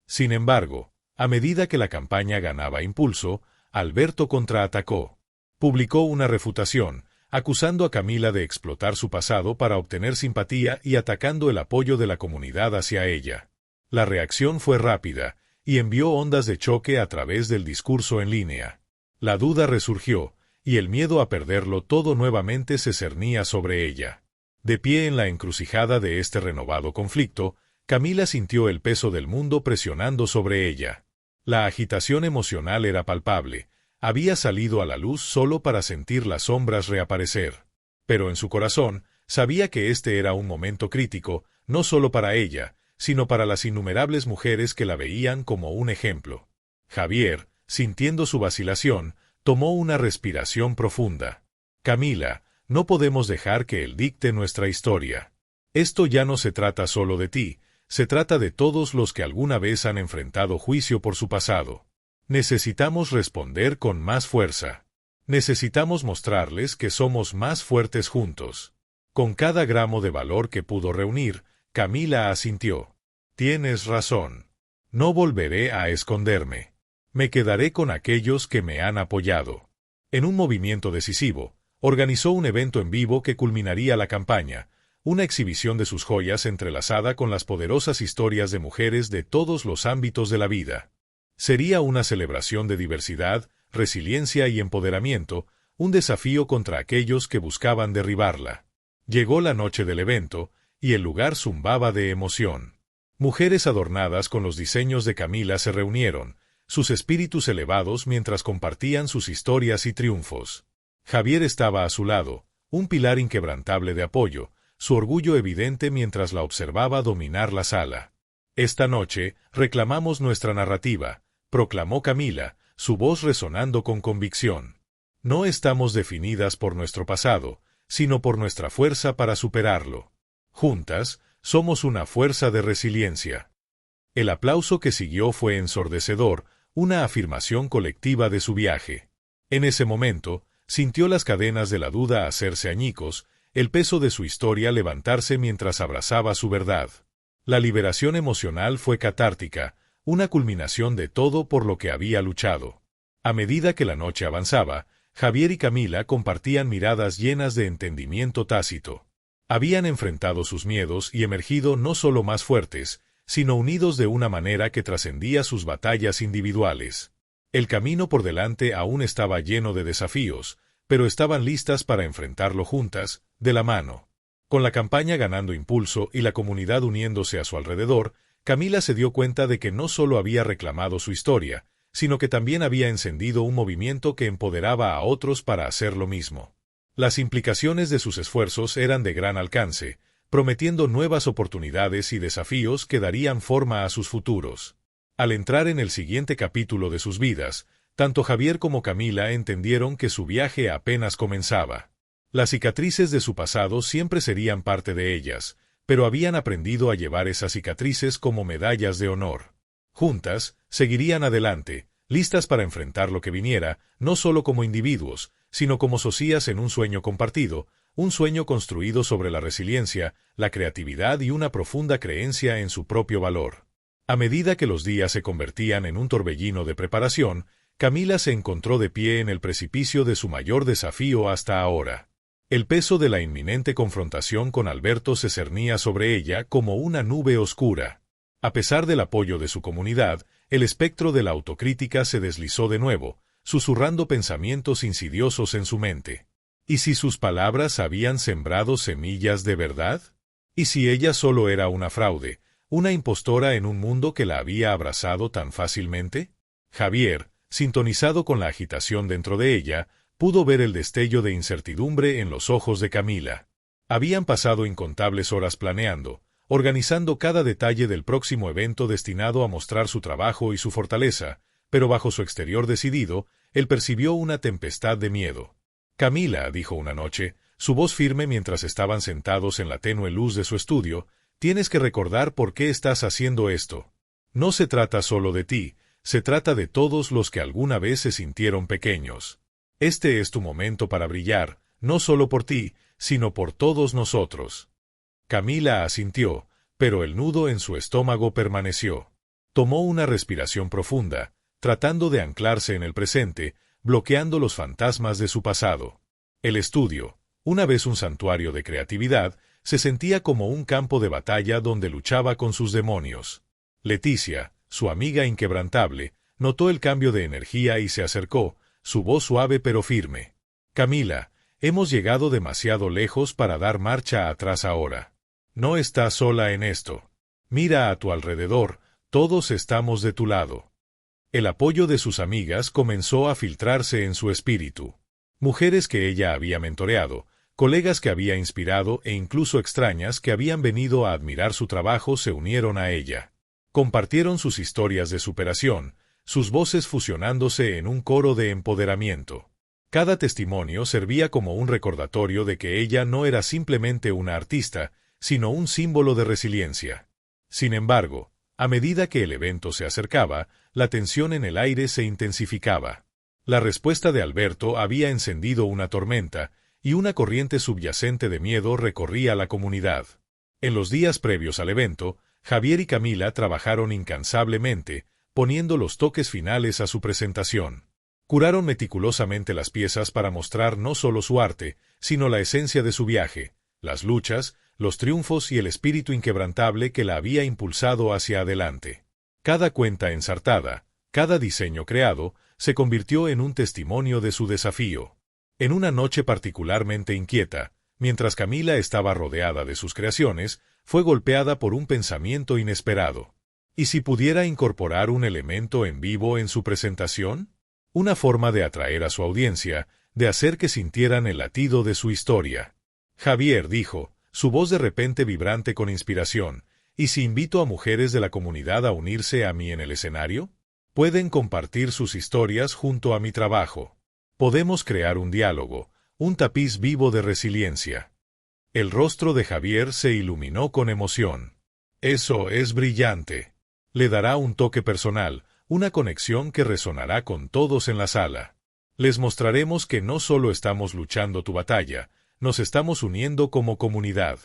[SPEAKER 1] Sin embargo, a medida que la campaña ganaba impulso, Alberto contraatacó. Publicó una refutación, acusando a Camila de explotar su pasado para obtener simpatía y atacando el apoyo de la comunidad hacia ella. La reacción fue rápida, y envió ondas de choque a través del discurso en línea. La duda resurgió, y el miedo a perderlo todo nuevamente se cernía sobre ella. De pie en la encrucijada de este renovado conflicto, Camila sintió el peso del mundo presionando sobre ella. La agitación emocional era palpable, había salido a la luz solo para sentir las sombras reaparecer. Pero en su corazón, sabía que este era un momento crítico, no solo para ella, sino para las innumerables mujeres que la veían como un ejemplo. Javier, sintiendo su vacilación, tomó una respiración profunda. Camila, no podemos dejar que él dicte nuestra historia. Esto ya no se trata solo de ti, se trata de todos los que alguna vez han enfrentado juicio por su pasado. Necesitamos responder con más fuerza. Necesitamos mostrarles que somos más fuertes juntos. Con cada gramo de valor que pudo reunir, Camila asintió. Tienes razón. No volveré a esconderme. Me quedaré con aquellos que me han apoyado. En un movimiento decisivo, organizó un evento en vivo que culminaría la campaña, una exhibición de sus joyas entrelazada con las poderosas historias de mujeres de todos los ámbitos de la vida. Sería una celebración de diversidad, resiliencia y empoderamiento, un desafío contra aquellos que buscaban derribarla. Llegó la noche del evento, y el lugar zumbaba de emoción. Mujeres adornadas con los diseños de Camila se reunieron, sus espíritus elevados mientras compartían sus historias y triunfos. Javier estaba a su lado, un pilar inquebrantable de apoyo, su orgullo evidente mientras la observaba dominar la sala. Esta noche, reclamamos nuestra narrativa, proclamó Camila, su voz resonando con convicción. No estamos definidas por nuestro pasado, sino por nuestra fuerza para superarlo. Juntas, somos una fuerza de resiliencia. El aplauso que siguió fue ensordecedor, una afirmación colectiva de su viaje. En ese momento, Sintió las cadenas de la duda hacerse añicos, el peso de su historia levantarse mientras abrazaba su verdad. La liberación emocional fue catártica, una culminación de todo por lo que había luchado. A medida que la noche avanzaba, Javier y Camila compartían miradas llenas de entendimiento tácito. Habían enfrentado sus miedos y emergido no solo más fuertes, sino unidos de una manera que trascendía sus batallas individuales. El camino por delante aún estaba lleno de desafíos, pero estaban listas para enfrentarlo juntas, de la mano. Con la campaña ganando impulso y la comunidad uniéndose a su alrededor, Camila se dio cuenta de que no solo había reclamado su historia, sino que también había encendido un movimiento que empoderaba a otros para hacer lo mismo. Las implicaciones de sus esfuerzos eran de gran alcance, prometiendo nuevas oportunidades y desafíos que darían forma a sus futuros. Al entrar en el siguiente capítulo de sus vidas, tanto Javier como Camila entendieron que su viaje apenas comenzaba. Las cicatrices de su pasado siempre serían parte de ellas, pero habían aprendido a llevar esas cicatrices como medallas de honor. Juntas, seguirían adelante, listas para enfrentar lo que viniera, no solo como individuos, sino como socias en un sueño compartido, un sueño construido sobre la resiliencia, la creatividad y una profunda creencia en su propio valor. A medida que los días se convertían en un torbellino de preparación, Camila se encontró de pie en el precipicio de su mayor desafío hasta ahora. El peso de la inminente confrontación con Alberto se cernía sobre ella como una nube oscura. A pesar del apoyo de su comunidad, el espectro de la autocrítica se deslizó de nuevo, susurrando pensamientos insidiosos en su mente. ¿Y si sus palabras habían sembrado semillas de verdad? ¿Y si ella solo era una fraude, una impostora en un mundo que la había abrazado tan fácilmente? Javier, sintonizado con la agitación dentro de ella, pudo ver el destello de incertidumbre en los ojos de Camila. Habían pasado incontables horas planeando, organizando cada detalle del próximo evento destinado a mostrar su trabajo y su fortaleza, pero bajo su exterior decidido, él percibió una tempestad de miedo. Camila, dijo una noche, su voz firme mientras estaban sentados en la tenue luz de su estudio, tienes que recordar por qué estás haciendo esto. No se trata solo de ti, se trata de todos los que alguna vez se sintieron pequeños. Este es tu momento para brillar, no solo por ti, sino por todos nosotros. Camila asintió, pero el nudo en su estómago permaneció. Tomó una respiración profunda, tratando de anclarse en el presente, bloqueando los fantasmas de su pasado. El estudio, una vez un santuario de creatividad, se sentía como un campo de batalla donde luchaba con sus demonios. Leticia, su amiga inquebrantable, notó el cambio de energía y se acercó, su voz suave pero firme. Camila, hemos llegado demasiado lejos para dar marcha atrás ahora. No estás sola en esto. Mira a tu alrededor, todos estamos de tu lado. El apoyo de sus amigas comenzó a filtrarse en su espíritu. Mujeres que ella había mentoreado, colegas que había inspirado e incluso extrañas que habían venido a admirar su trabajo se unieron a ella. Compartieron sus historias de superación, sus voces fusionándose en un coro de empoderamiento. Cada testimonio servía como un recordatorio de que ella no era simplemente una artista, sino un símbolo de resiliencia. Sin embargo, a medida que el evento se acercaba, la tensión en el aire se intensificaba. La respuesta de Alberto había encendido una tormenta, y una corriente subyacente de miedo recorría la comunidad. En los días previos al evento, Javier y Camila trabajaron incansablemente, poniendo los toques finales a su presentación. Curaron meticulosamente las piezas para mostrar no solo su arte, sino la esencia de su viaje, las luchas, los triunfos y el espíritu inquebrantable que la había impulsado hacia adelante. Cada cuenta ensartada, cada diseño creado, se convirtió en un testimonio de su desafío. En una noche particularmente inquieta, mientras Camila estaba rodeada de sus creaciones, fue golpeada por un pensamiento inesperado. ¿Y si pudiera incorporar un elemento en vivo en su presentación? Una forma de atraer a su audiencia, de hacer que sintieran el latido de su historia. Javier dijo, su voz de repente vibrante con inspiración, ¿y si invito a mujeres de la comunidad a unirse a mí en el escenario? Pueden compartir sus historias junto a mi trabajo. Podemos crear un diálogo, un tapiz vivo de resiliencia. El rostro de Javier se iluminó con emoción. Eso es brillante. Le dará un toque personal, una conexión que resonará con todos en la sala. Les mostraremos que no solo estamos luchando tu batalla, nos estamos uniendo como comunidad.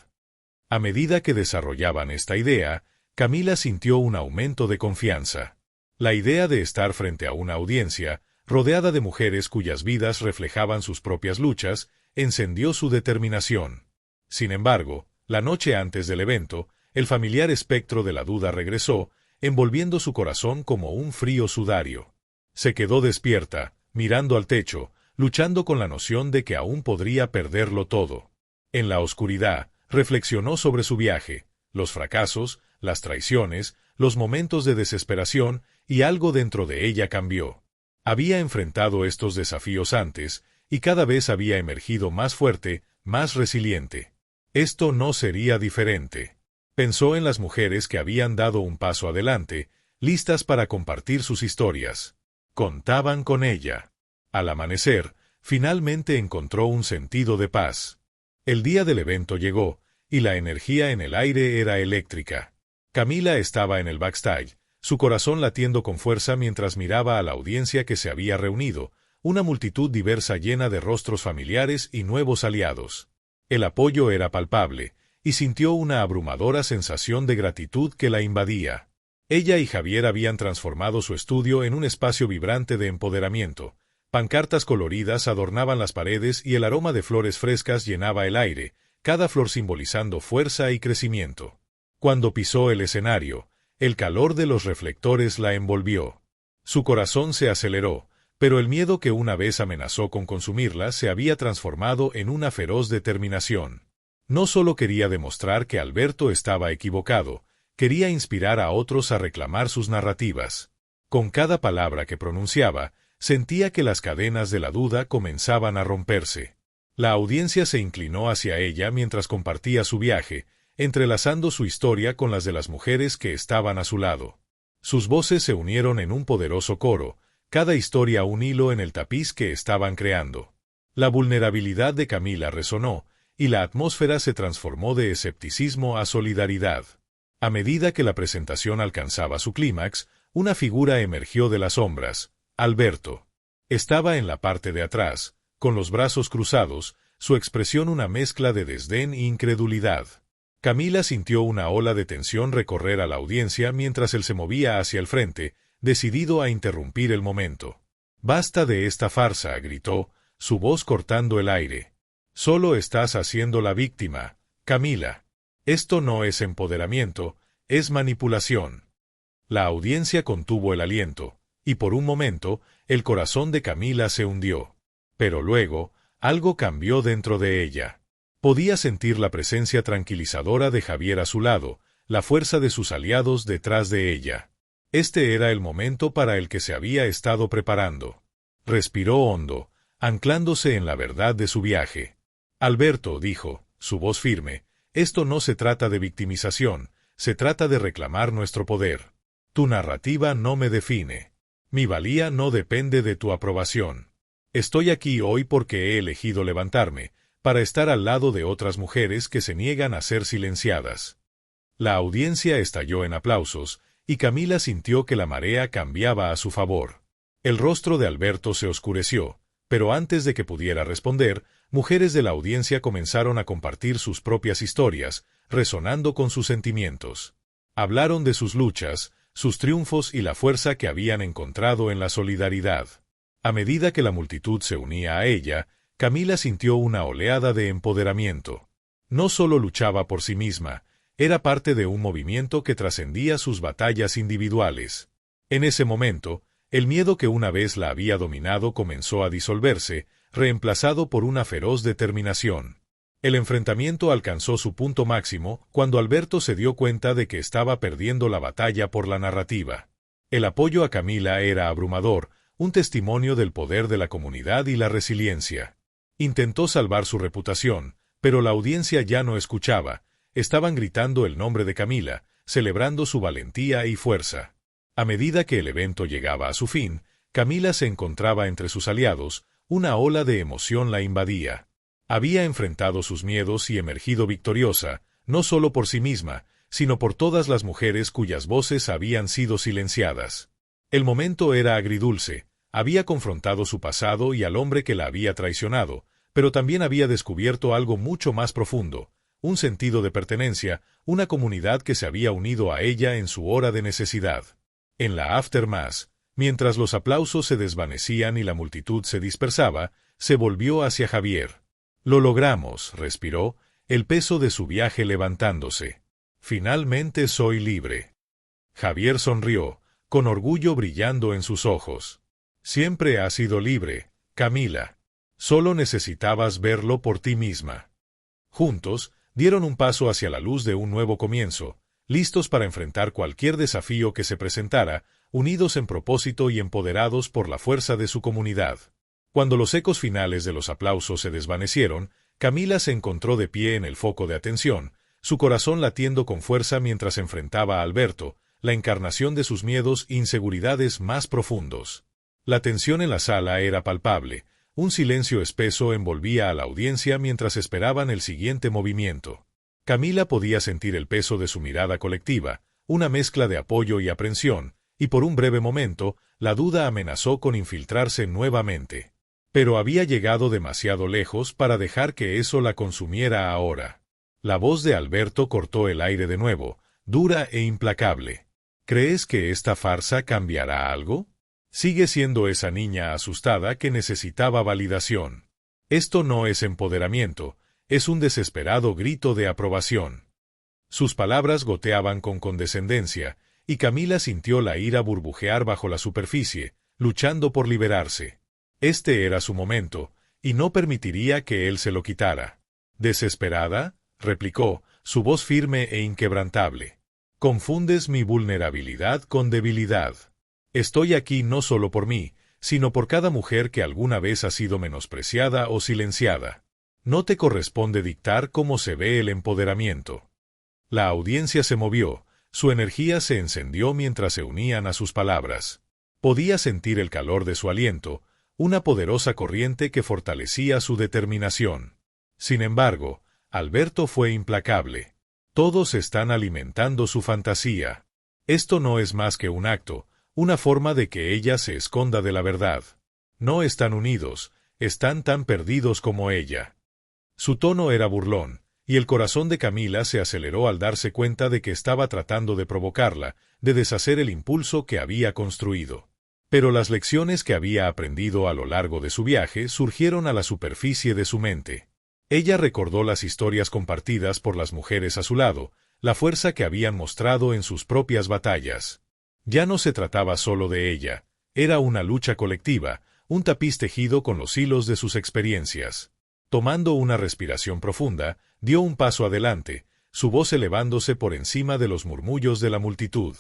[SPEAKER 1] A medida que desarrollaban esta idea, Camila sintió un aumento de confianza. La idea de estar frente a una audiencia, rodeada de mujeres cuyas vidas reflejaban sus propias luchas, encendió su determinación. Sin embargo, la noche antes del evento, el familiar espectro de la duda regresó, envolviendo su corazón como un frío sudario. Se quedó despierta, mirando al techo, luchando con la noción de que aún podría perderlo todo. En la oscuridad, reflexionó sobre su viaje, los fracasos, las traiciones, los momentos de desesperación, y algo dentro de ella cambió. Había enfrentado estos desafíos antes, y cada vez había emergido más fuerte, más resiliente. Esto no sería diferente. Pensó en las mujeres que habían dado un paso adelante, listas para compartir sus historias. Contaban con ella. Al amanecer, finalmente encontró un sentido de paz. El día del evento llegó, y la energía en el aire era eléctrica. Camila estaba en el backstage, su corazón latiendo con fuerza mientras miraba a la audiencia que se había reunido, una multitud diversa llena de rostros familiares y nuevos aliados. El apoyo era palpable, y sintió una abrumadora sensación de gratitud que la invadía. Ella y Javier habían transformado su estudio en un espacio vibrante de empoderamiento. Pancartas coloridas adornaban las paredes y el aroma de flores frescas llenaba el aire, cada flor simbolizando fuerza y crecimiento. Cuando pisó el escenario, el calor de los reflectores la envolvió. Su corazón se aceleró, pero el miedo que una vez amenazó con consumirla se había transformado en una feroz determinación. No solo quería demostrar que Alberto estaba equivocado, quería inspirar a otros a reclamar sus narrativas. Con cada palabra que pronunciaba, sentía que las cadenas de la duda comenzaban a romperse. La audiencia se inclinó hacia ella mientras compartía su viaje, entrelazando su historia con las de las mujeres que estaban a su lado. Sus voces se unieron en un poderoso coro, cada historia un hilo en el tapiz que estaban creando. La vulnerabilidad de Camila resonó, y la atmósfera se transformó de escepticismo a solidaridad. A medida que la presentación alcanzaba su clímax, una figura emergió de las sombras, Alberto. Estaba en la parte de atrás, con los brazos cruzados, su expresión una mezcla de desdén e incredulidad. Camila sintió una ola de tensión recorrer a la audiencia mientras él se movía hacia el frente, decidido a interrumpir el momento. «Basta de esta farsa», gritó, su voz cortando el aire. «Solo estás haciendo la víctima, Camila. Esto no es empoderamiento, es manipulación». La audiencia contuvo el aliento, y por un momento, el corazón de Camila se hundió. Pero luego, algo cambió dentro de ella. Podía sentir la presencia tranquilizadora de Javier a su lado, la fuerza de sus aliados detrás de ella. Este era el momento para el que se había estado preparando. Respiró hondo, anclándose en la verdad de su viaje. «Alberto», dijo, su voz firme, «esto no se trata de victimización, se trata de reclamar nuestro poder. Tu narrativa no me define. Mi valía no depende de tu aprobación. Estoy aquí hoy porque he elegido levantarme, para estar al lado de otras mujeres que se niegan a ser silenciadas». La audiencia estalló en aplausos, y Camila sintió que la marea cambiaba a su favor. El rostro de Alberto se oscureció, pero antes de que pudiera responder, mujeres de la audiencia comenzaron a compartir sus propias historias, resonando con sus sentimientos. Hablaron de sus luchas, sus triunfos y la fuerza que habían encontrado en la solidaridad. A medida que la multitud se unía a ella, Camila sintió una oleada de empoderamiento. No solo luchaba por sí misma, era parte de un movimiento que trascendía sus batallas individuales. En ese momento, el miedo que una vez la había dominado comenzó a disolverse, reemplazado por una feroz determinación. El enfrentamiento alcanzó su punto máximo cuando Alberto se dio cuenta de que estaba perdiendo la batalla por la narrativa. El apoyo a Camila era abrumador, un testimonio del poder de la comunidad y la resiliencia. Intentó salvar su reputación, pero la audiencia ya no escuchaba. Estaban gritando el nombre de Camila, celebrando su valentía y fuerza. A medida que el evento llegaba a su fin, Camila se encontraba entre sus aliados, una ola de emoción la invadía. Había enfrentado sus miedos y emergido victoriosa, no solo por sí misma, sino por todas las mujeres cuyas voces habían sido silenciadas. El momento era agridulce, Había confrontado su pasado y al hombre que la había traicionado, pero también había descubierto algo mucho más profundo, un sentido de pertenencia, una comunidad que se había unido a ella en su hora de necesidad. En la aftermath, mientras los aplausos se desvanecían y la multitud se dispersaba, se volvió hacia Javier. «Lo logramos», respiró, el peso de su viaje levantándose. «Finalmente soy libre». Javier sonrió, con orgullo brillando en sus ojos. «Siempre has sido libre, Camila. Solo necesitabas verlo por ti misma». Juntos, dieron un paso hacia la luz de un nuevo comienzo, listos para enfrentar cualquier desafío que se presentara, unidos en propósito y empoderados por la fuerza de su comunidad. Cuando los ecos finales de los aplausos se desvanecieron, Camila se encontró de pie en el foco de atención, su corazón latiendo con fuerza mientras enfrentaba a Alberto, la encarnación de sus miedos e inseguridades más profundos. La tensión en la sala era palpable, un silencio espeso envolvía a la audiencia mientras esperaban el siguiente movimiento. Camila podía sentir el peso de su mirada colectiva, una mezcla de apoyo y aprensión, y por un breve momento, la duda amenazó con infiltrarse nuevamente. Pero había llegado demasiado lejos para dejar que eso la consumiera ahora. La voz de Alberto cortó el aire de nuevo, dura e implacable. ¿Crees que esta farsa cambiará algo? Sigue siendo esa niña asustada que necesitaba validación. Esto no es empoderamiento, es un desesperado grito de aprobación. Sus palabras goteaban con condescendencia, y Camila sintió la ira burbujear bajo la superficie, luchando por liberarse. Este era su momento, y no permitiría que él se lo quitara. «¿Desesperada?», replicó, su voz firme e inquebrantable. «Confundes mi vulnerabilidad con debilidad. Estoy aquí no solo por mí, sino por cada mujer que alguna vez ha sido menospreciada o silenciada. No te corresponde dictar cómo se ve el empoderamiento». La audiencia se movió, su energía se encendió mientras se unían a sus palabras. Podía sentir el calor de su aliento, una poderosa corriente que fortalecía su determinación. Sin embargo, Alberto fue implacable. «Todos están alimentando su fantasía. Esto no es más que un acto, una forma de que ella se esconda de la verdad. No están unidos, están tan perdidos como ella». Su tono era burlón, y el corazón de Camila se aceleró al darse cuenta de que estaba tratando de provocarla, de deshacer el impulso que había construido. Pero las lecciones que había aprendido a lo largo de su viaje surgieron a la superficie de su mente. Ella recordó las historias compartidas por las mujeres a su lado, la fuerza que habían mostrado en sus propias batallas. Ya no se trataba solo de ella, era una lucha colectiva, un tapiz tejido con los hilos de sus experiencias. Tomando una respiración profunda, dio un paso adelante, su voz elevándose por encima de los murmullos de la multitud.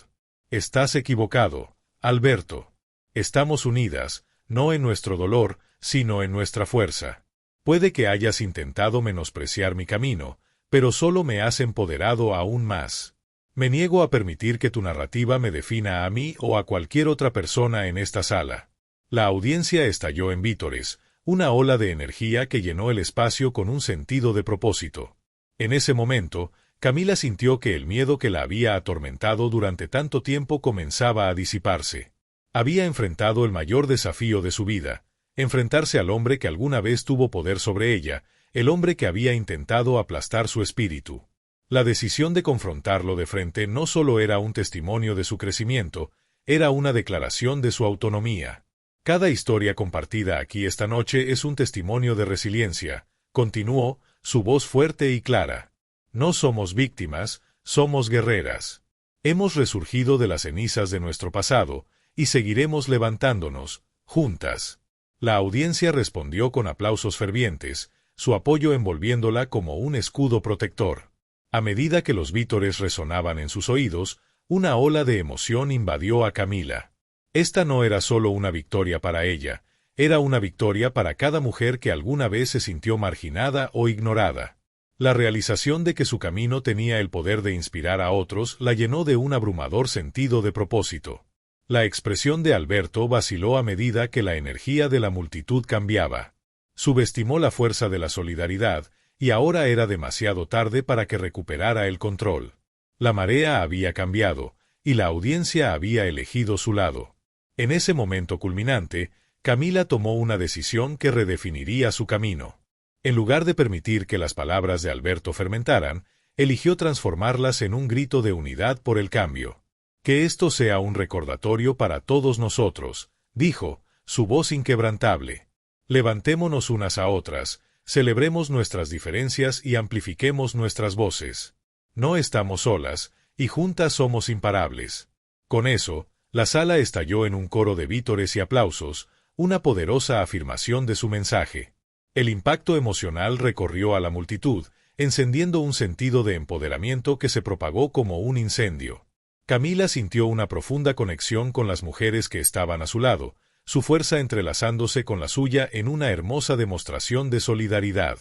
[SPEAKER 1] «Estás equivocado, Alberto. Estamos unidas, no en nuestro dolor, sino en nuestra fuerza. Puede que hayas intentado menospreciar mi camino, pero solo me has empoderado aún más. Me niego a permitir que tu narrativa me defina a mí o a cualquier otra persona en esta sala». La audiencia estalló en vítores, una ola de energía que llenó el espacio con un sentido de propósito. En ese momento, Camila sintió que el miedo que la había atormentado durante tanto tiempo comenzaba a disiparse. Había enfrentado el mayor desafío de su vida, enfrentarse al hombre que alguna vez tuvo poder sobre ella, el hombre que había intentado aplastar su espíritu. La decisión de confrontarlo de frente no solo era un testimonio de su crecimiento, era una declaración de su autonomía. Cada historia compartida aquí esta noche es un testimonio de resiliencia, continuó, su voz fuerte y clara. No somos víctimas, somos guerreras. Hemos resurgido de las cenizas de nuestro pasado, y seguiremos levantándonos, juntas. La audiencia respondió con aplausos fervientes, su apoyo envolviéndola como un escudo protector. A medida que los vítores resonaban en sus oídos, una ola de emoción invadió a Camila. Esta no era solo una victoria para ella, era una victoria para cada mujer que alguna vez se sintió marginada o ignorada. La realización de que su camino tenía el poder de inspirar a otros la llenó de un abrumador sentido de propósito. La expresión de Alberto vaciló a medida que la energía de la multitud cambiaba. Subestimó la fuerza de la solidaridad, y ahora era demasiado tarde para que recuperara el control. La marea había cambiado, y la audiencia había elegido su lado. En ese momento culminante, Camila tomó una decisión que redefiniría su camino. En lugar de permitir que las palabras de Alberto fermentaran, eligió transformarlas en un grito de unidad por el cambio. Que esto sea un recordatorio para todos nosotros, dijo, su voz inquebrantable. Levantémonos unas a otras, celebremos nuestras diferencias y amplifiquemos nuestras voces. No estamos solas, y juntas somos imparables. Con eso, la sala estalló en un coro de vítores y aplausos, una poderosa afirmación de su mensaje. El impacto emocional recorrió a la multitud, encendiendo un sentido de empoderamiento que se propagó como un incendio. Camila sintió una profunda conexión con las mujeres que estaban a su lado, su fuerza entrelazándose con la suya en una hermosa demostración de solidaridad.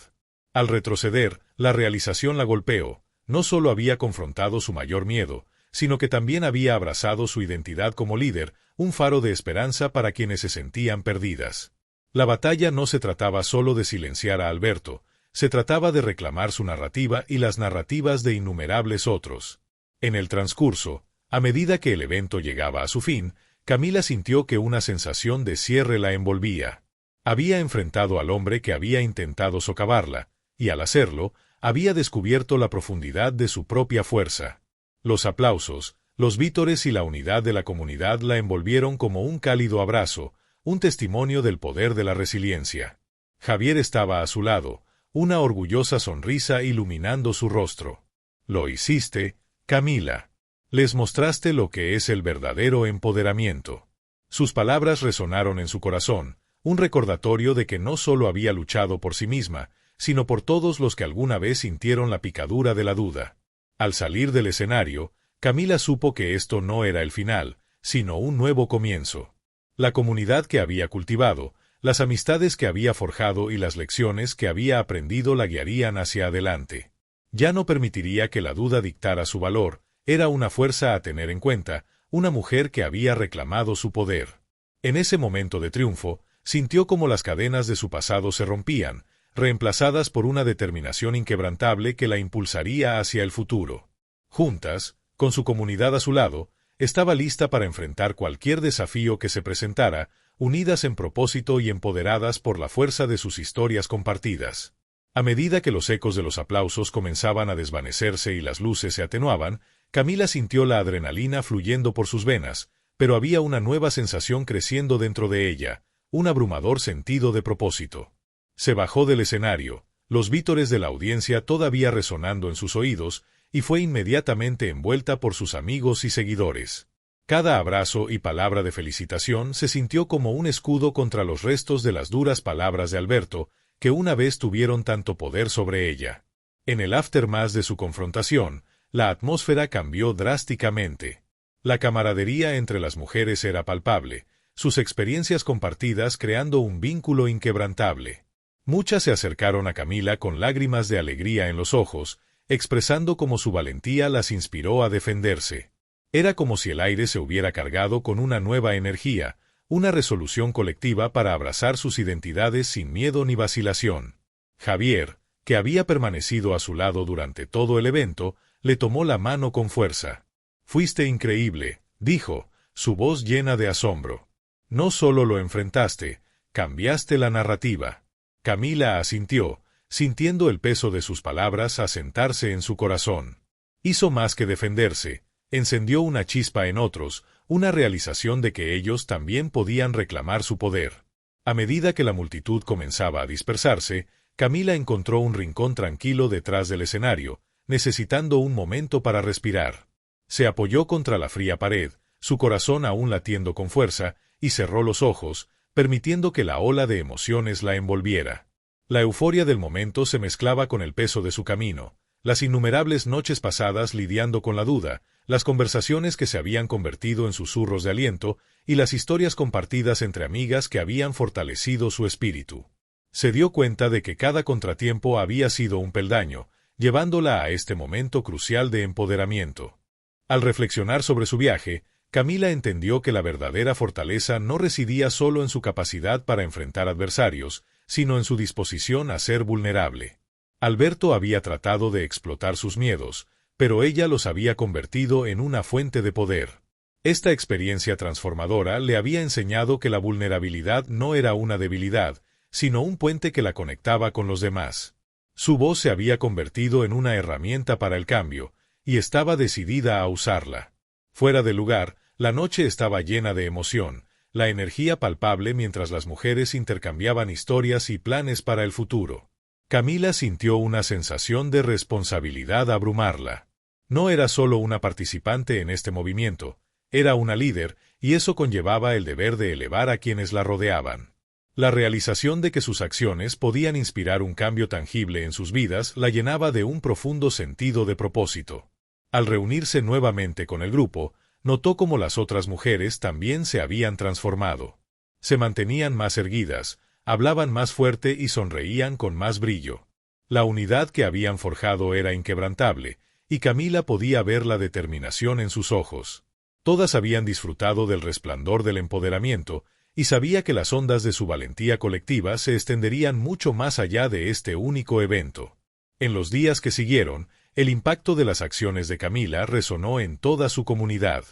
[SPEAKER 1] Al retroceder, la realización la golpeó. No solo había confrontado su mayor miedo, sino que también había abrazado su identidad como líder, un faro de esperanza para quienes se sentían perdidas. La batalla no se trataba solo de silenciar a Alberto, se trataba de reclamar su narrativa y las narrativas de innumerables otros. En el transcurso, a medida que el evento llegaba a su fin, Camila sintió que una sensación de cierre la envolvía. Había enfrentado al hombre que había intentado socavarla, y al hacerlo, había descubierto la profundidad de su propia fuerza. Los aplausos, los vítores y la unidad de la comunidad la envolvieron como un cálido abrazo, un testimonio del poder de la resiliencia. Javier estaba a su lado, una orgullosa sonrisa iluminando su rostro. «Lo hiciste, Camila. Les mostraste lo que es el verdadero empoderamiento». Sus palabras resonaron en su corazón, un recordatorio de que no solo había luchado por sí misma, sino por todos los que alguna vez sintieron la picadura de la duda. Al salir del escenario, Camila supo que esto no era el final, sino un nuevo comienzo. La comunidad que había cultivado, las amistades que había forjado y las lecciones que había aprendido la guiarían hacia adelante. Ya no permitiría que la duda dictara su valor, era una fuerza a tener en cuenta, una mujer que había reclamado su poder. En ese momento de triunfo, sintió como las cadenas de su pasado se rompían, reemplazadas por una determinación inquebrantable que la impulsaría hacia el futuro. Juntas, con su comunidad a su lado, estaba lista para enfrentar cualquier desafío que se presentara, unidas en propósito y empoderadas por la fuerza de sus historias compartidas. A medida que los ecos de los aplausos comenzaban a desvanecerse y las luces se atenuaban, Camila sintió la adrenalina fluyendo por sus venas, pero había una nueva sensación creciendo dentro de ella, un abrumador sentido de propósito. Se bajó del escenario, los vítores de la audiencia todavía resonando en sus oídos, y fue inmediatamente envuelta por sus amigos y seguidores. Cada abrazo y palabra de felicitación se sintió como un escudo contra los restos de las duras palabras de Alberto, que una vez tuvieron tanto poder sobre ella. En el aftermath de su confrontación, la atmósfera cambió drásticamente. La camaradería entre las mujeres era palpable, sus experiencias compartidas creando un vínculo inquebrantable. Muchas se acercaron a Camila con lágrimas de alegría en los ojos, expresando cómo su valentía las inspiró a defenderse. Era como si el aire se hubiera cargado con una nueva energía, una resolución colectiva para abrazar sus identidades sin miedo ni vacilación. Javier, que había permanecido a su lado durante todo el evento, le tomó la mano con fuerza. «Fuiste increíble», dijo, su voz llena de asombro. «No solo lo enfrentaste, cambiaste la narrativa». Camila asintió, sintiendo el peso de sus palabras asentarse en su corazón. Hizo más que defenderse, encendió una chispa en otros, una realización de que ellos también podían reclamar su poder. A medida que la multitud comenzaba a dispersarse, Camila encontró un rincón tranquilo detrás del escenario, necesitando un momento para respirar. Se apoyó contra la fría pared, su corazón aún latiendo con fuerza, y cerró los ojos, permitiendo que la ola de emociones la envolviera. La euforia del momento se mezclaba con el peso de su camino, las innumerables noches pasadas lidiando con la duda, las conversaciones que se habían convertido en susurros de aliento y las historias compartidas entre amigas que habían fortalecido su espíritu. Se dio cuenta de que cada contratiempo había sido un peldaño, llevándola a este momento crucial de empoderamiento. Al reflexionar sobre su viaje, Camila entendió que la verdadera fortaleza no residía solo en su capacidad para enfrentar adversarios, sino en su disposición a ser vulnerable. Alberto había tratado de explotar sus miedos, pero ella los había convertido en una fuente de poder. Esta experiencia transformadora le había enseñado que la vulnerabilidad no era una debilidad, sino un puente que la conectaba con los demás. Su voz se había convertido en una herramienta para el cambio, y estaba decidida a usarla. Fuera de lugar, la noche estaba llena de emoción, la energía palpable mientras las mujeres intercambiaban historias y planes para el futuro. Camila sintió una sensación de responsabilidad abrumarla. No era solo una participante en este movimiento, era una líder, y eso conllevaba el deber de elevar a quienes la rodeaban. La realización de que sus acciones podían inspirar un cambio tangible en sus vidas la llenaba de un profundo sentido de propósito. Al reunirse nuevamente con el grupo, notó cómo las otras mujeres también se habían transformado. Se mantenían más erguidas, hablaban más fuerte y sonreían con más brillo. La unidad que habían forjado era inquebrantable, y Camila podía ver la determinación en sus ojos. Todas habían disfrutado del resplandor del empoderamiento, y sabía que las ondas de su valentía colectiva se extenderían mucho más allá de este único evento. En los días que siguieron, el impacto de las acciones de Camila resonó en toda su comunidad.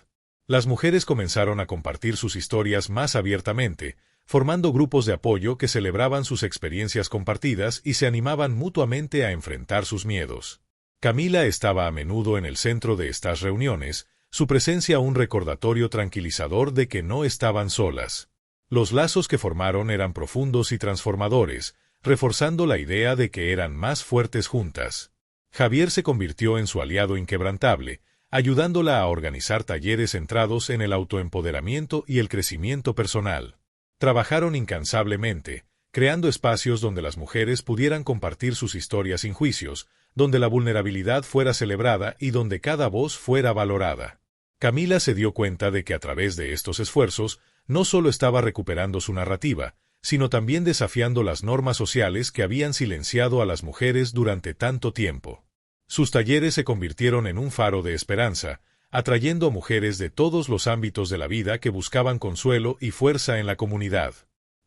[SPEAKER 1] Las mujeres comenzaron a compartir sus historias más abiertamente, formando grupos de apoyo que celebraban sus experiencias compartidas y se animaban mutuamente a enfrentar sus miedos. Camila estaba a menudo en el centro de estas reuniones, su presencia un recordatorio tranquilizador de que no estaban solas. Los lazos que formaron eran profundos y transformadores, reforzando la idea de que eran más fuertes juntas. Javier se convirtió en su aliado inquebrantable, ayudándola a organizar talleres centrados en el autoempoderamiento y el crecimiento personal. Trabajaron incansablemente, creando espacios donde las mujeres pudieran compartir sus historias sin juicios, donde la vulnerabilidad fuera celebrada y donde cada voz fuera valorada. Camila se dio cuenta de que a través de estos esfuerzos no solo estaba recuperando su narrativa, sino también desafiando las normas sociales que habían silenciado a las mujeres durante tanto tiempo. Sus talleres se convirtieron en un faro de esperanza, atrayendo a mujeres de todos los ámbitos de la vida que buscaban consuelo y fuerza en la comunidad.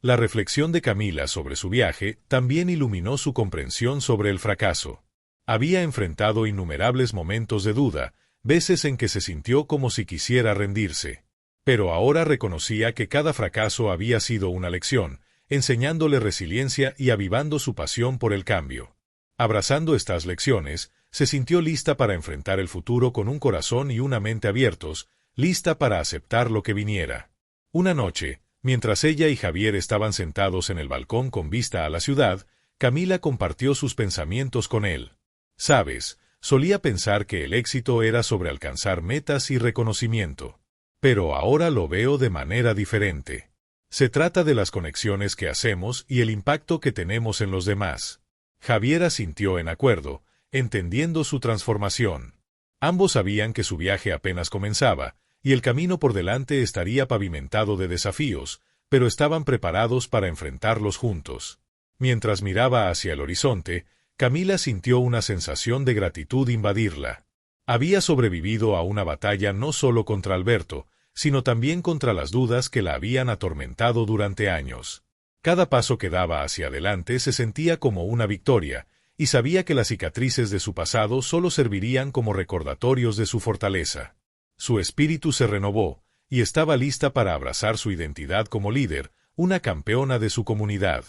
[SPEAKER 1] La reflexión de Camila sobre su viaje también iluminó su comprensión sobre el fracaso. Había enfrentado innumerables momentos de duda, veces en que se sintió como si quisiera rendirse. Pero ahora reconocía que cada fracaso había sido una lección, enseñándole resiliencia y avivando su pasión por el cambio. Abrazando estas lecciones, se sintió lista para enfrentar el futuro con un corazón y una mente abiertos, lista para aceptar lo que viniera. Una noche, mientras ella y Javier estaban sentados en el balcón con vista a la ciudad, Camila compartió sus pensamientos con él. «Sabes, solía pensar que el éxito era sobre alcanzar metas y reconocimiento. Pero ahora lo veo de manera diferente. Se trata de las conexiones que hacemos y el impacto que tenemos en los demás». Javier asintió en acuerdo, entendiendo su transformación. Ambos sabían que su viaje apenas comenzaba, y el camino por delante estaría pavimentado de desafíos, pero estaban preparados para enfrentarlos juntos. Mientras miraba hacia el horizonte, Camila sintió una sensación de gratitud invadirla. Había sobrevivido a una batalla no solo contra Alberto, sino también contra las dudas que la habían atormentado durante años. Cada paso que daba hacia adelante se sentía como una victoria, y sabía que las cicatrices de su pasado solo servirían como recordatorios de su fortaleza. Su espíritu se renovó, y estaba lista para abrazar su identidad como líder, una campeona de su comunidad.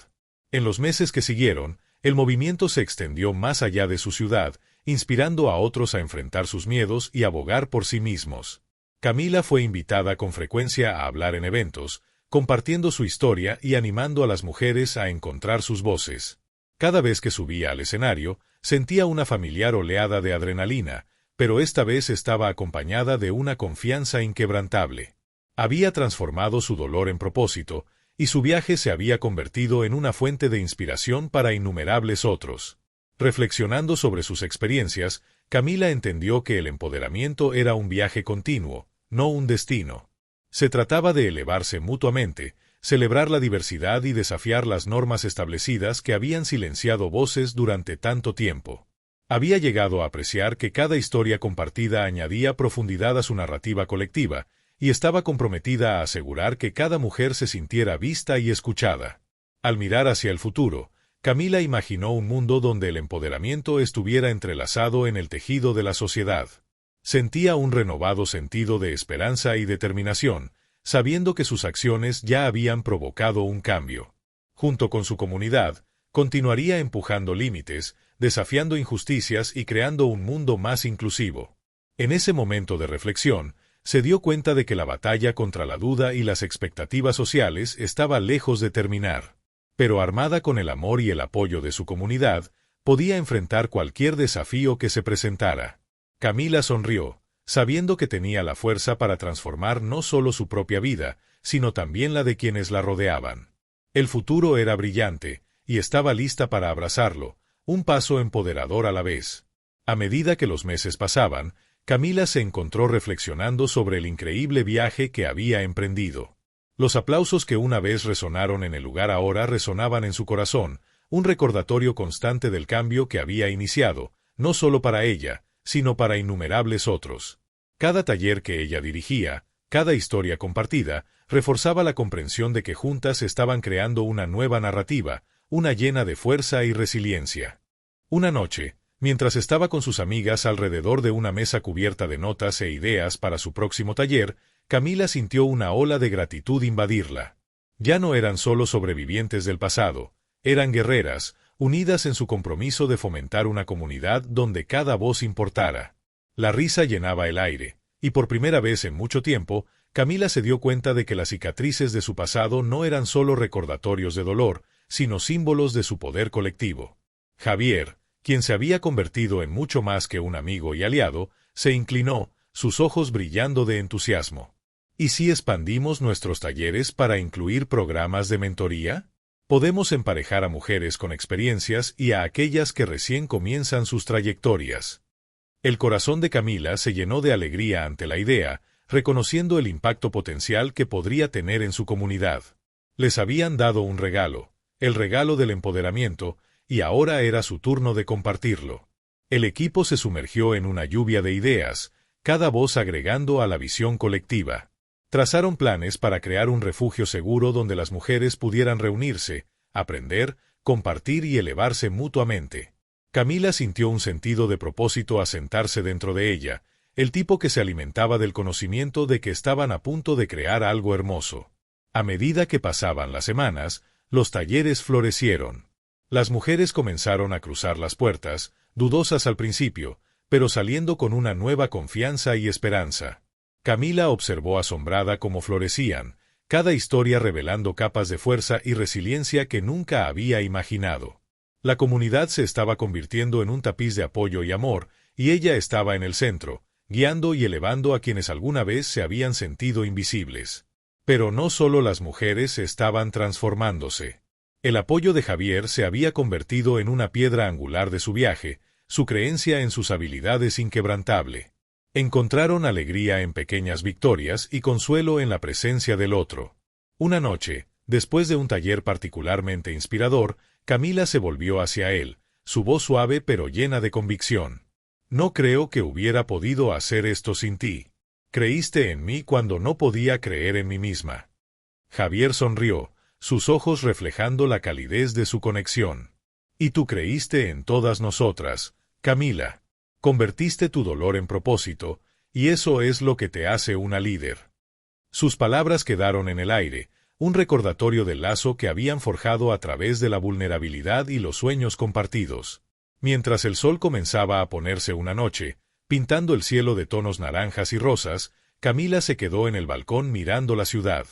[SPEAKER 1] En los meses que siguieron, el movimiento se extendió más allá de su ciudad, inspirando a otros a enfrentar sus miedos y abogar por sí mismos. Camila fue invitada con frecuencia a hablar en eventos, compartiendo su historia y animando a las mujeres a encontrar sus voces. Cada vez que subía al escenario, sentía una familiar oleada de adrenalina, pero esta vez estaba acompañada de una confianza inquebrantable. Había transformado su dolor en propósito, y su viaje se había convertido en una fuente de inspiración para innumerables otros. Reflexionando sobre sus experiencias, Camila entendió que el empoderamiento era un viaje continuo, no un destino. Se trataba de elevarse mutuamente, celebrar la diversidad y desafiar las normas establecidas que habían silenciado voces durante tanto tiempo. Había llegado a apreciar que cada historia compartida añadía profundidad a su narrativa colectiva, y estaba comprometida a asegurar que cada mujer se sintiera vista y escuchada. Al mirar hacia el futuro, Camila imaginó un mundo donde el empoderamiento estuviera entrelazado en el tejido de la sociedad. Sentía un renovado sentido de esperanza y determinación, sabiendo que sus acciones ya habían provocado un cambio. Junto con su comunidad, continuaría empujando límites, desafiando injusticias y creando un mundo más inclusivo. En ese momento de reflexión, se dio cuenta de que la batalla contra la duda y las expectativas sociales estaba lejos de terminar. Pero armada con el amor y el apoyo de su comunidad, podía enfrentar cualquier desafío que se presentara. Camila sonrió, sabiendo que tenía la fuerza para transformar no solo su propia vida, sino también la de quienes la rodeaban. El futuro era brillante, y estaba lista para abrazarlo, un paso empoderador a la vez. A medida que los meses pasaban, Camila se encontró reflexionando sobre el increíble viaje que había emprendido. Los aplausos que una vez resonaron en el lugar ahora resonaban en su corazón, un recordatorio constante del cambio que había iniciado, no solo para ella, sino para innumerables otros. Cada taller que ella dirigía, cada historia compartida, reforzaba la comprensión de que juntas estaban creando una nueva narrativa, una llena de fuerza y resiliencia. Una noche, mientras estaba con sus amigas alrededor de una mesa cubierta de notas e ideas para su próximo taller, Camila sintió una ola de gratitud invadirla. Ya no eran solo sobrevivientes del pasado, eran guerreras, unidas en su compromiso de fomentar una comunidad donde cada voz importara. La risa llenaba el aire, y por primera vez en mucho tiempo, Camila se dio cuenta de que las cicatrices de su pasado no eran solo recordatorios de dolor, sino símbolos de su poder colectivo. Javier, quien se había convertido en mucho más que un amigo y aliado, se inclinó, sus ojos brillando de entusiasmo. ¿Y si expandimos nuestros talleres para incluir programas de mentoría? Podemos emparejar a mujeres con experiencias y a aquellas que recién comienzan sus trayectorias. El corazón de Camila se llenó de alegría ante la idea, reconociendo el impacto potencial que podría tener en su comunidad. Les habían dado un regalo, el regalo del empoderamiento, y ahora era su turno de compartirlo. El equipo se sumergió en una lluvia de ideas, cada voz agregando a la visión colectiva. Trazaron planes para crear un refugio seguro donde las mujeres pudieran reunirse, aprender, compartir y elevarse mutuamente. Camila sintió un sentido de propósito asentarse dentro de ella, el tipo que se alimentaba del conocimiento de que estaban a punto de crear algo hermoso. A medida que pasaban las semanas, los talleres florecieron. Las mujeres comenzaron a cruzar las puertas, dudosas al principio, pero saliendo con una nueva confianza y esperanza. Camila observó asombrada cómo florecían, cada historia revelando capas de fuerza y resiliencia que nunca había imaginado. La comunidad se estaba convirtiendo en un tapiz de apoyo y amor, y ella estaba en el centro, guiando y elevando a quienes alguna vez se habían sentido invisibles. Pero no solo las mujeres estaban transformándose. El apoyo de Javier se había convertido en una piedra angular de su viaje, su creencia en sus habilidades inquebrantable. Encontraron alegría en pequeñas victorias y consuelo en la presencia del otro. Una noche, después de un taller particularmente inspirador, Camila se volvió hacia él, su voz suave pero llena de convicción. No creo que hubiera podido hacer esto sin ti. Creíste en mí cuando no podía creer en mí misma. Javier sonrió, sus ojos reflejando la calidez de su conexión. Y tú creíste en todas nosotras, Camila. Convertiste tu dolor en propósito, y eso es lo que te hace una líder. Sus palabras quedaron en el aire, un recordatorio del lazo que habían forjado a través de la vulnerabilidad y los sueños compartidos. Mientras el sol comenzaba a ponerse una noche, pintando el cielo de tonos naranjas y rosas, Camila se quedó en el balcón mirando la ciudad.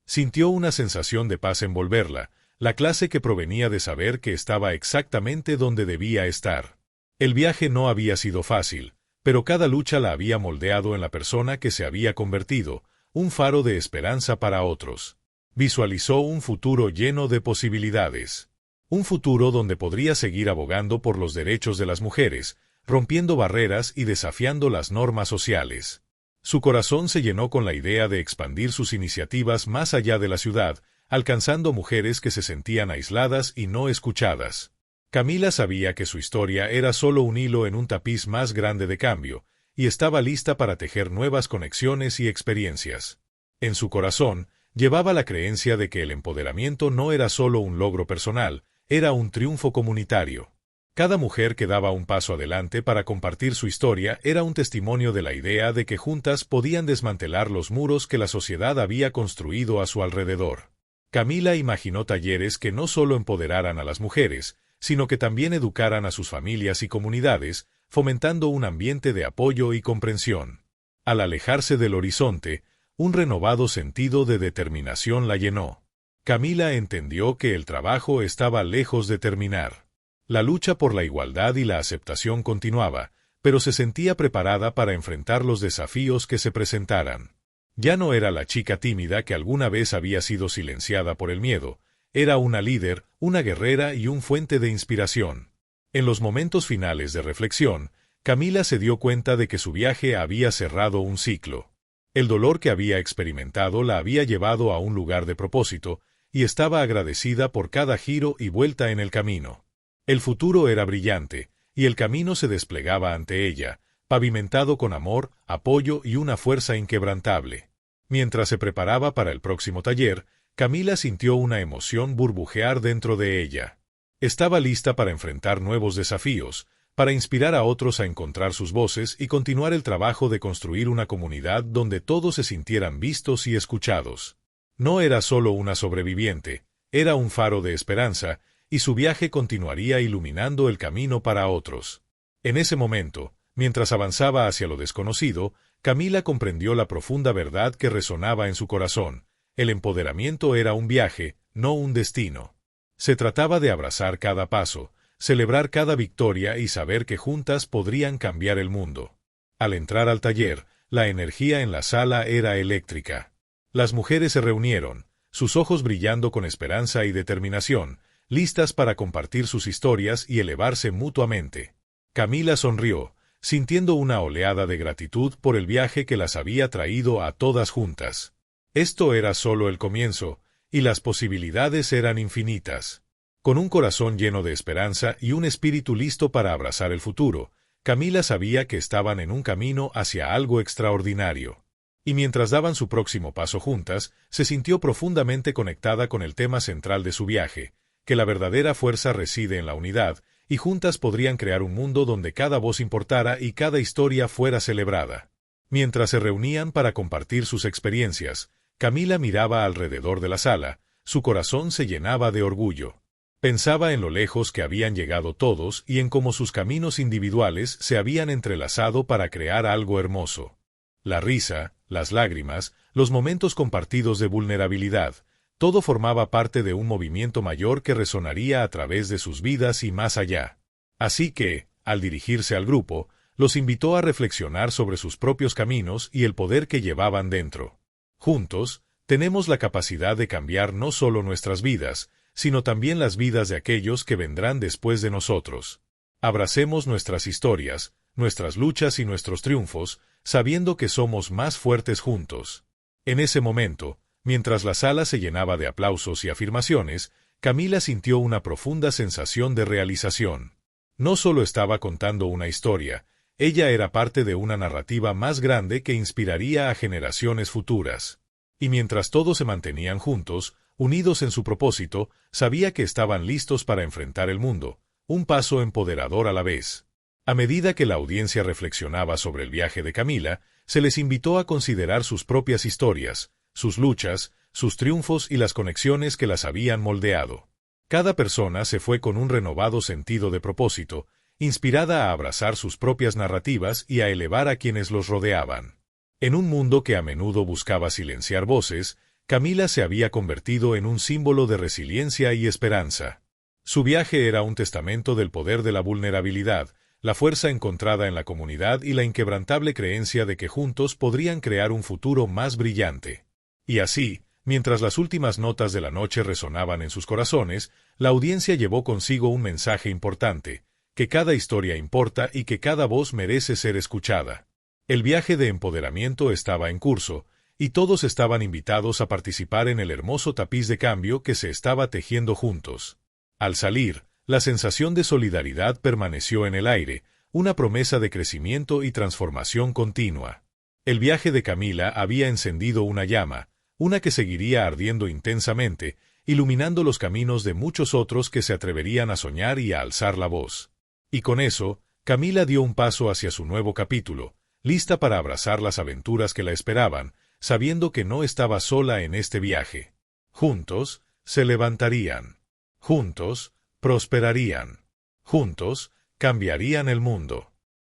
[SPEAKER 1] Sintió una sensación de paz envolverla, la clase que provenía de saber que estaba exactamente donde debía estar. El viaje no había sido fácil, pero cada lucha la había moldeado en la persona que se había convertido, un faro de esperanza para otros. Visualizó un futuro lleno de posibilidades. Un futuro donde podría seguir abogando por los derechos de las mujeres, rompiendo barreras y desafiando las normas sociales. Su corazón se llenó con la idea de expandir sus iniciativas más allá de la ciudad, alcanzando mujeres que se sentían aisladas y no escuchadas. Camila sabía que su historia era solo un hilo en un tapiz más grande de cambio, y estaba lista para tejer nuevas conexiones y experiencias. En su corazón, llevaba la creencia de que el empoderamiento no era solo un logro personal, era un triunfo comunitario. Cada mujer que daba un paso adelante para compartir su historia era un testimonio de la idea de que juntas podían desmantelar los muros que la sociedad había construido a su alrededor. Camila imaginó talleres que no solo empoderaran a las mujeres, sino que también educaran a sus familias y comunidades, fomentando un ambiente de apoyo y comprensión. Al alejarse del horizonte, un renovado sentido de determinación la llenó. Camila entendió que el trabajo estaba lejos de terminar. La lucha por la igualdad y la aceptación continuaba, pero se sentía preparada para enfrentar los desafíos que se presentaran. Ya no era la chica tímida que alguna vez había sido silenciada por el miedo, era una líder, una guerrera y un fuente de inspiración. En los momentos finales de reflexión, Camila se dio cuenta de que su viaje había cerrado un ciclo. El dolor que había experimentado la había llevado a un lugar de propósito, y estaba agradecida por cada giro y vuelta en el camino. El futuro era brillante, y el camino se desplegaba ante ella, pavimentado con amor, apoyo y una fuerza inquebrantable. Mientras se preparaba para el próximo taller, Camila sintió una emoción burbujear dentro de ella. Estaba lista para enfrentar nuevos desafíos, para inspirar a otros a encontrar sus voces y continuar el trabajo de construir una comunidad donde todos se sintieran vistos y escuchados. No era solo una sobreviviente, era un faro de esperanza, y su viaje continuaría iluminando el camino para otros. En ese momento, mientras avanzaba hacia lo desconocido, Camila comprendió la profunda verdad que resonaba en su corazón. El empoderamiento era un viaje, no un destino. Se trataba de abrazar cada paso, celebrar cada victoria y saber que juntas podrían cambiar el mundo. Al entrar al taller, la energía en la sala era eléctrica. Las mujeres se reunieron, sus ojos brillando con esperanza y determinación, listas para compartir sus historias y elevarse mutuamente. Camila sonrió, sintiendo una oleada de gratitud por el viaje que las había traído a todas juntas. Esto era solo el comienzo, y las posibilidades eran infinitas. Con un corazón lleno de esperanza y un espíritu listo para abrazar el futuro, Camila sabía que estaban en un camino hacia algo extraordinario. Y mientras daban su próximo paso juntas, se sintió profundamente conectada con el tema central de su viaje, que la verdadera fuerza reside en la unidad, y juntas podrían crear un mundo donde cada voz importara y cada historia fuera celebrada. Mientras se reunían para compartir sus experiencias, Camila miraba alrededor de la sala, su corazón se llenaba de orgullo. Pensaba en lo lejos que habían llegado todos y en cómo sus caminos individuales se habían entrelazado para crear algo hermoso. La risa, las lágrimas, los momentos compartidos de vulnerabilidad, todo formaba parte de un movimiento mayor que resonaría a través de sus vidas y más allá. Así que, al dirigirse al grupo, los invitó a reflexionar sobre sus propios caminos y el poder que llevaban dentro. Juntos, tenemos la capacidad de cambiar no solo nuestras vidas, sino también las vidas de aquellos que vendrán después de nosotros. Abracemos nuestras historias, nuestras luchas y nuestros triunfos, sabiendo que somos más fuertes juntos. En ese momento, mientras la sala se llenaba de aplausos y afirmaciones, Camila sintió una profunda sensación de realización. No solo estaba contando una historia, ella era parte de una narrativa más grande que inspiraría a generaciones futuras. Y mientras todos se mantenían juntos, unidos en su propósito, sabía que estaban listos para enfrentar el mundo, un paso empoderador a la vez. A medida que la audiencia reflexionaba sobre el viaje de Camila, se les invitó a considerar sus propias historias, sus luchas, sus triunfos y las conexiones que las habían moldeado. Cada persona se fue con un renovado sentido de propósito, inspirada a abrazar sus propias narrativas y a elevar a quienes los rodeaban. En un mundo que a menudo buscaba silenciar voces, Camila se había convertido en un símbolo de resiliencia y esperanza. Su viaje era un testamento del poder de la vulnerabilidad, la fuerza encontrada en la comunidad y la inquebrantable creencia de que juntos podrían crear un futuro más brillante. Y así, mientras las últimas notas de la noche resonaban en sus corazones, la audiencia llevó consigo un mensaje importante, que cada historia importa y que cada voz merece ser escuchada. El viaje de empoderamiento estaba en curso, y todos estaban invitados a participar en el hermoso tapiz de cambio que se estaba tejiendo juntos. Al salir, la sensación de solidaridad permaneció en el aire, una promesa de crecimiento y transformación continua. El viaje de Camila había encendido una llama, una que seguiría ardiendo intensamente, iluminando los caminos de muchos otros que se atreverían a soñar y a alzar la voz. Y con eso, Camila dio un paso hacia su nuevo capítulo, lista para abrazar las aventuras que la esperaban, sabiendo que no estaba sola en este viaje. Juntos, se levantarían. Juntos, prosperarían. Juntos, cambiarían el mundo.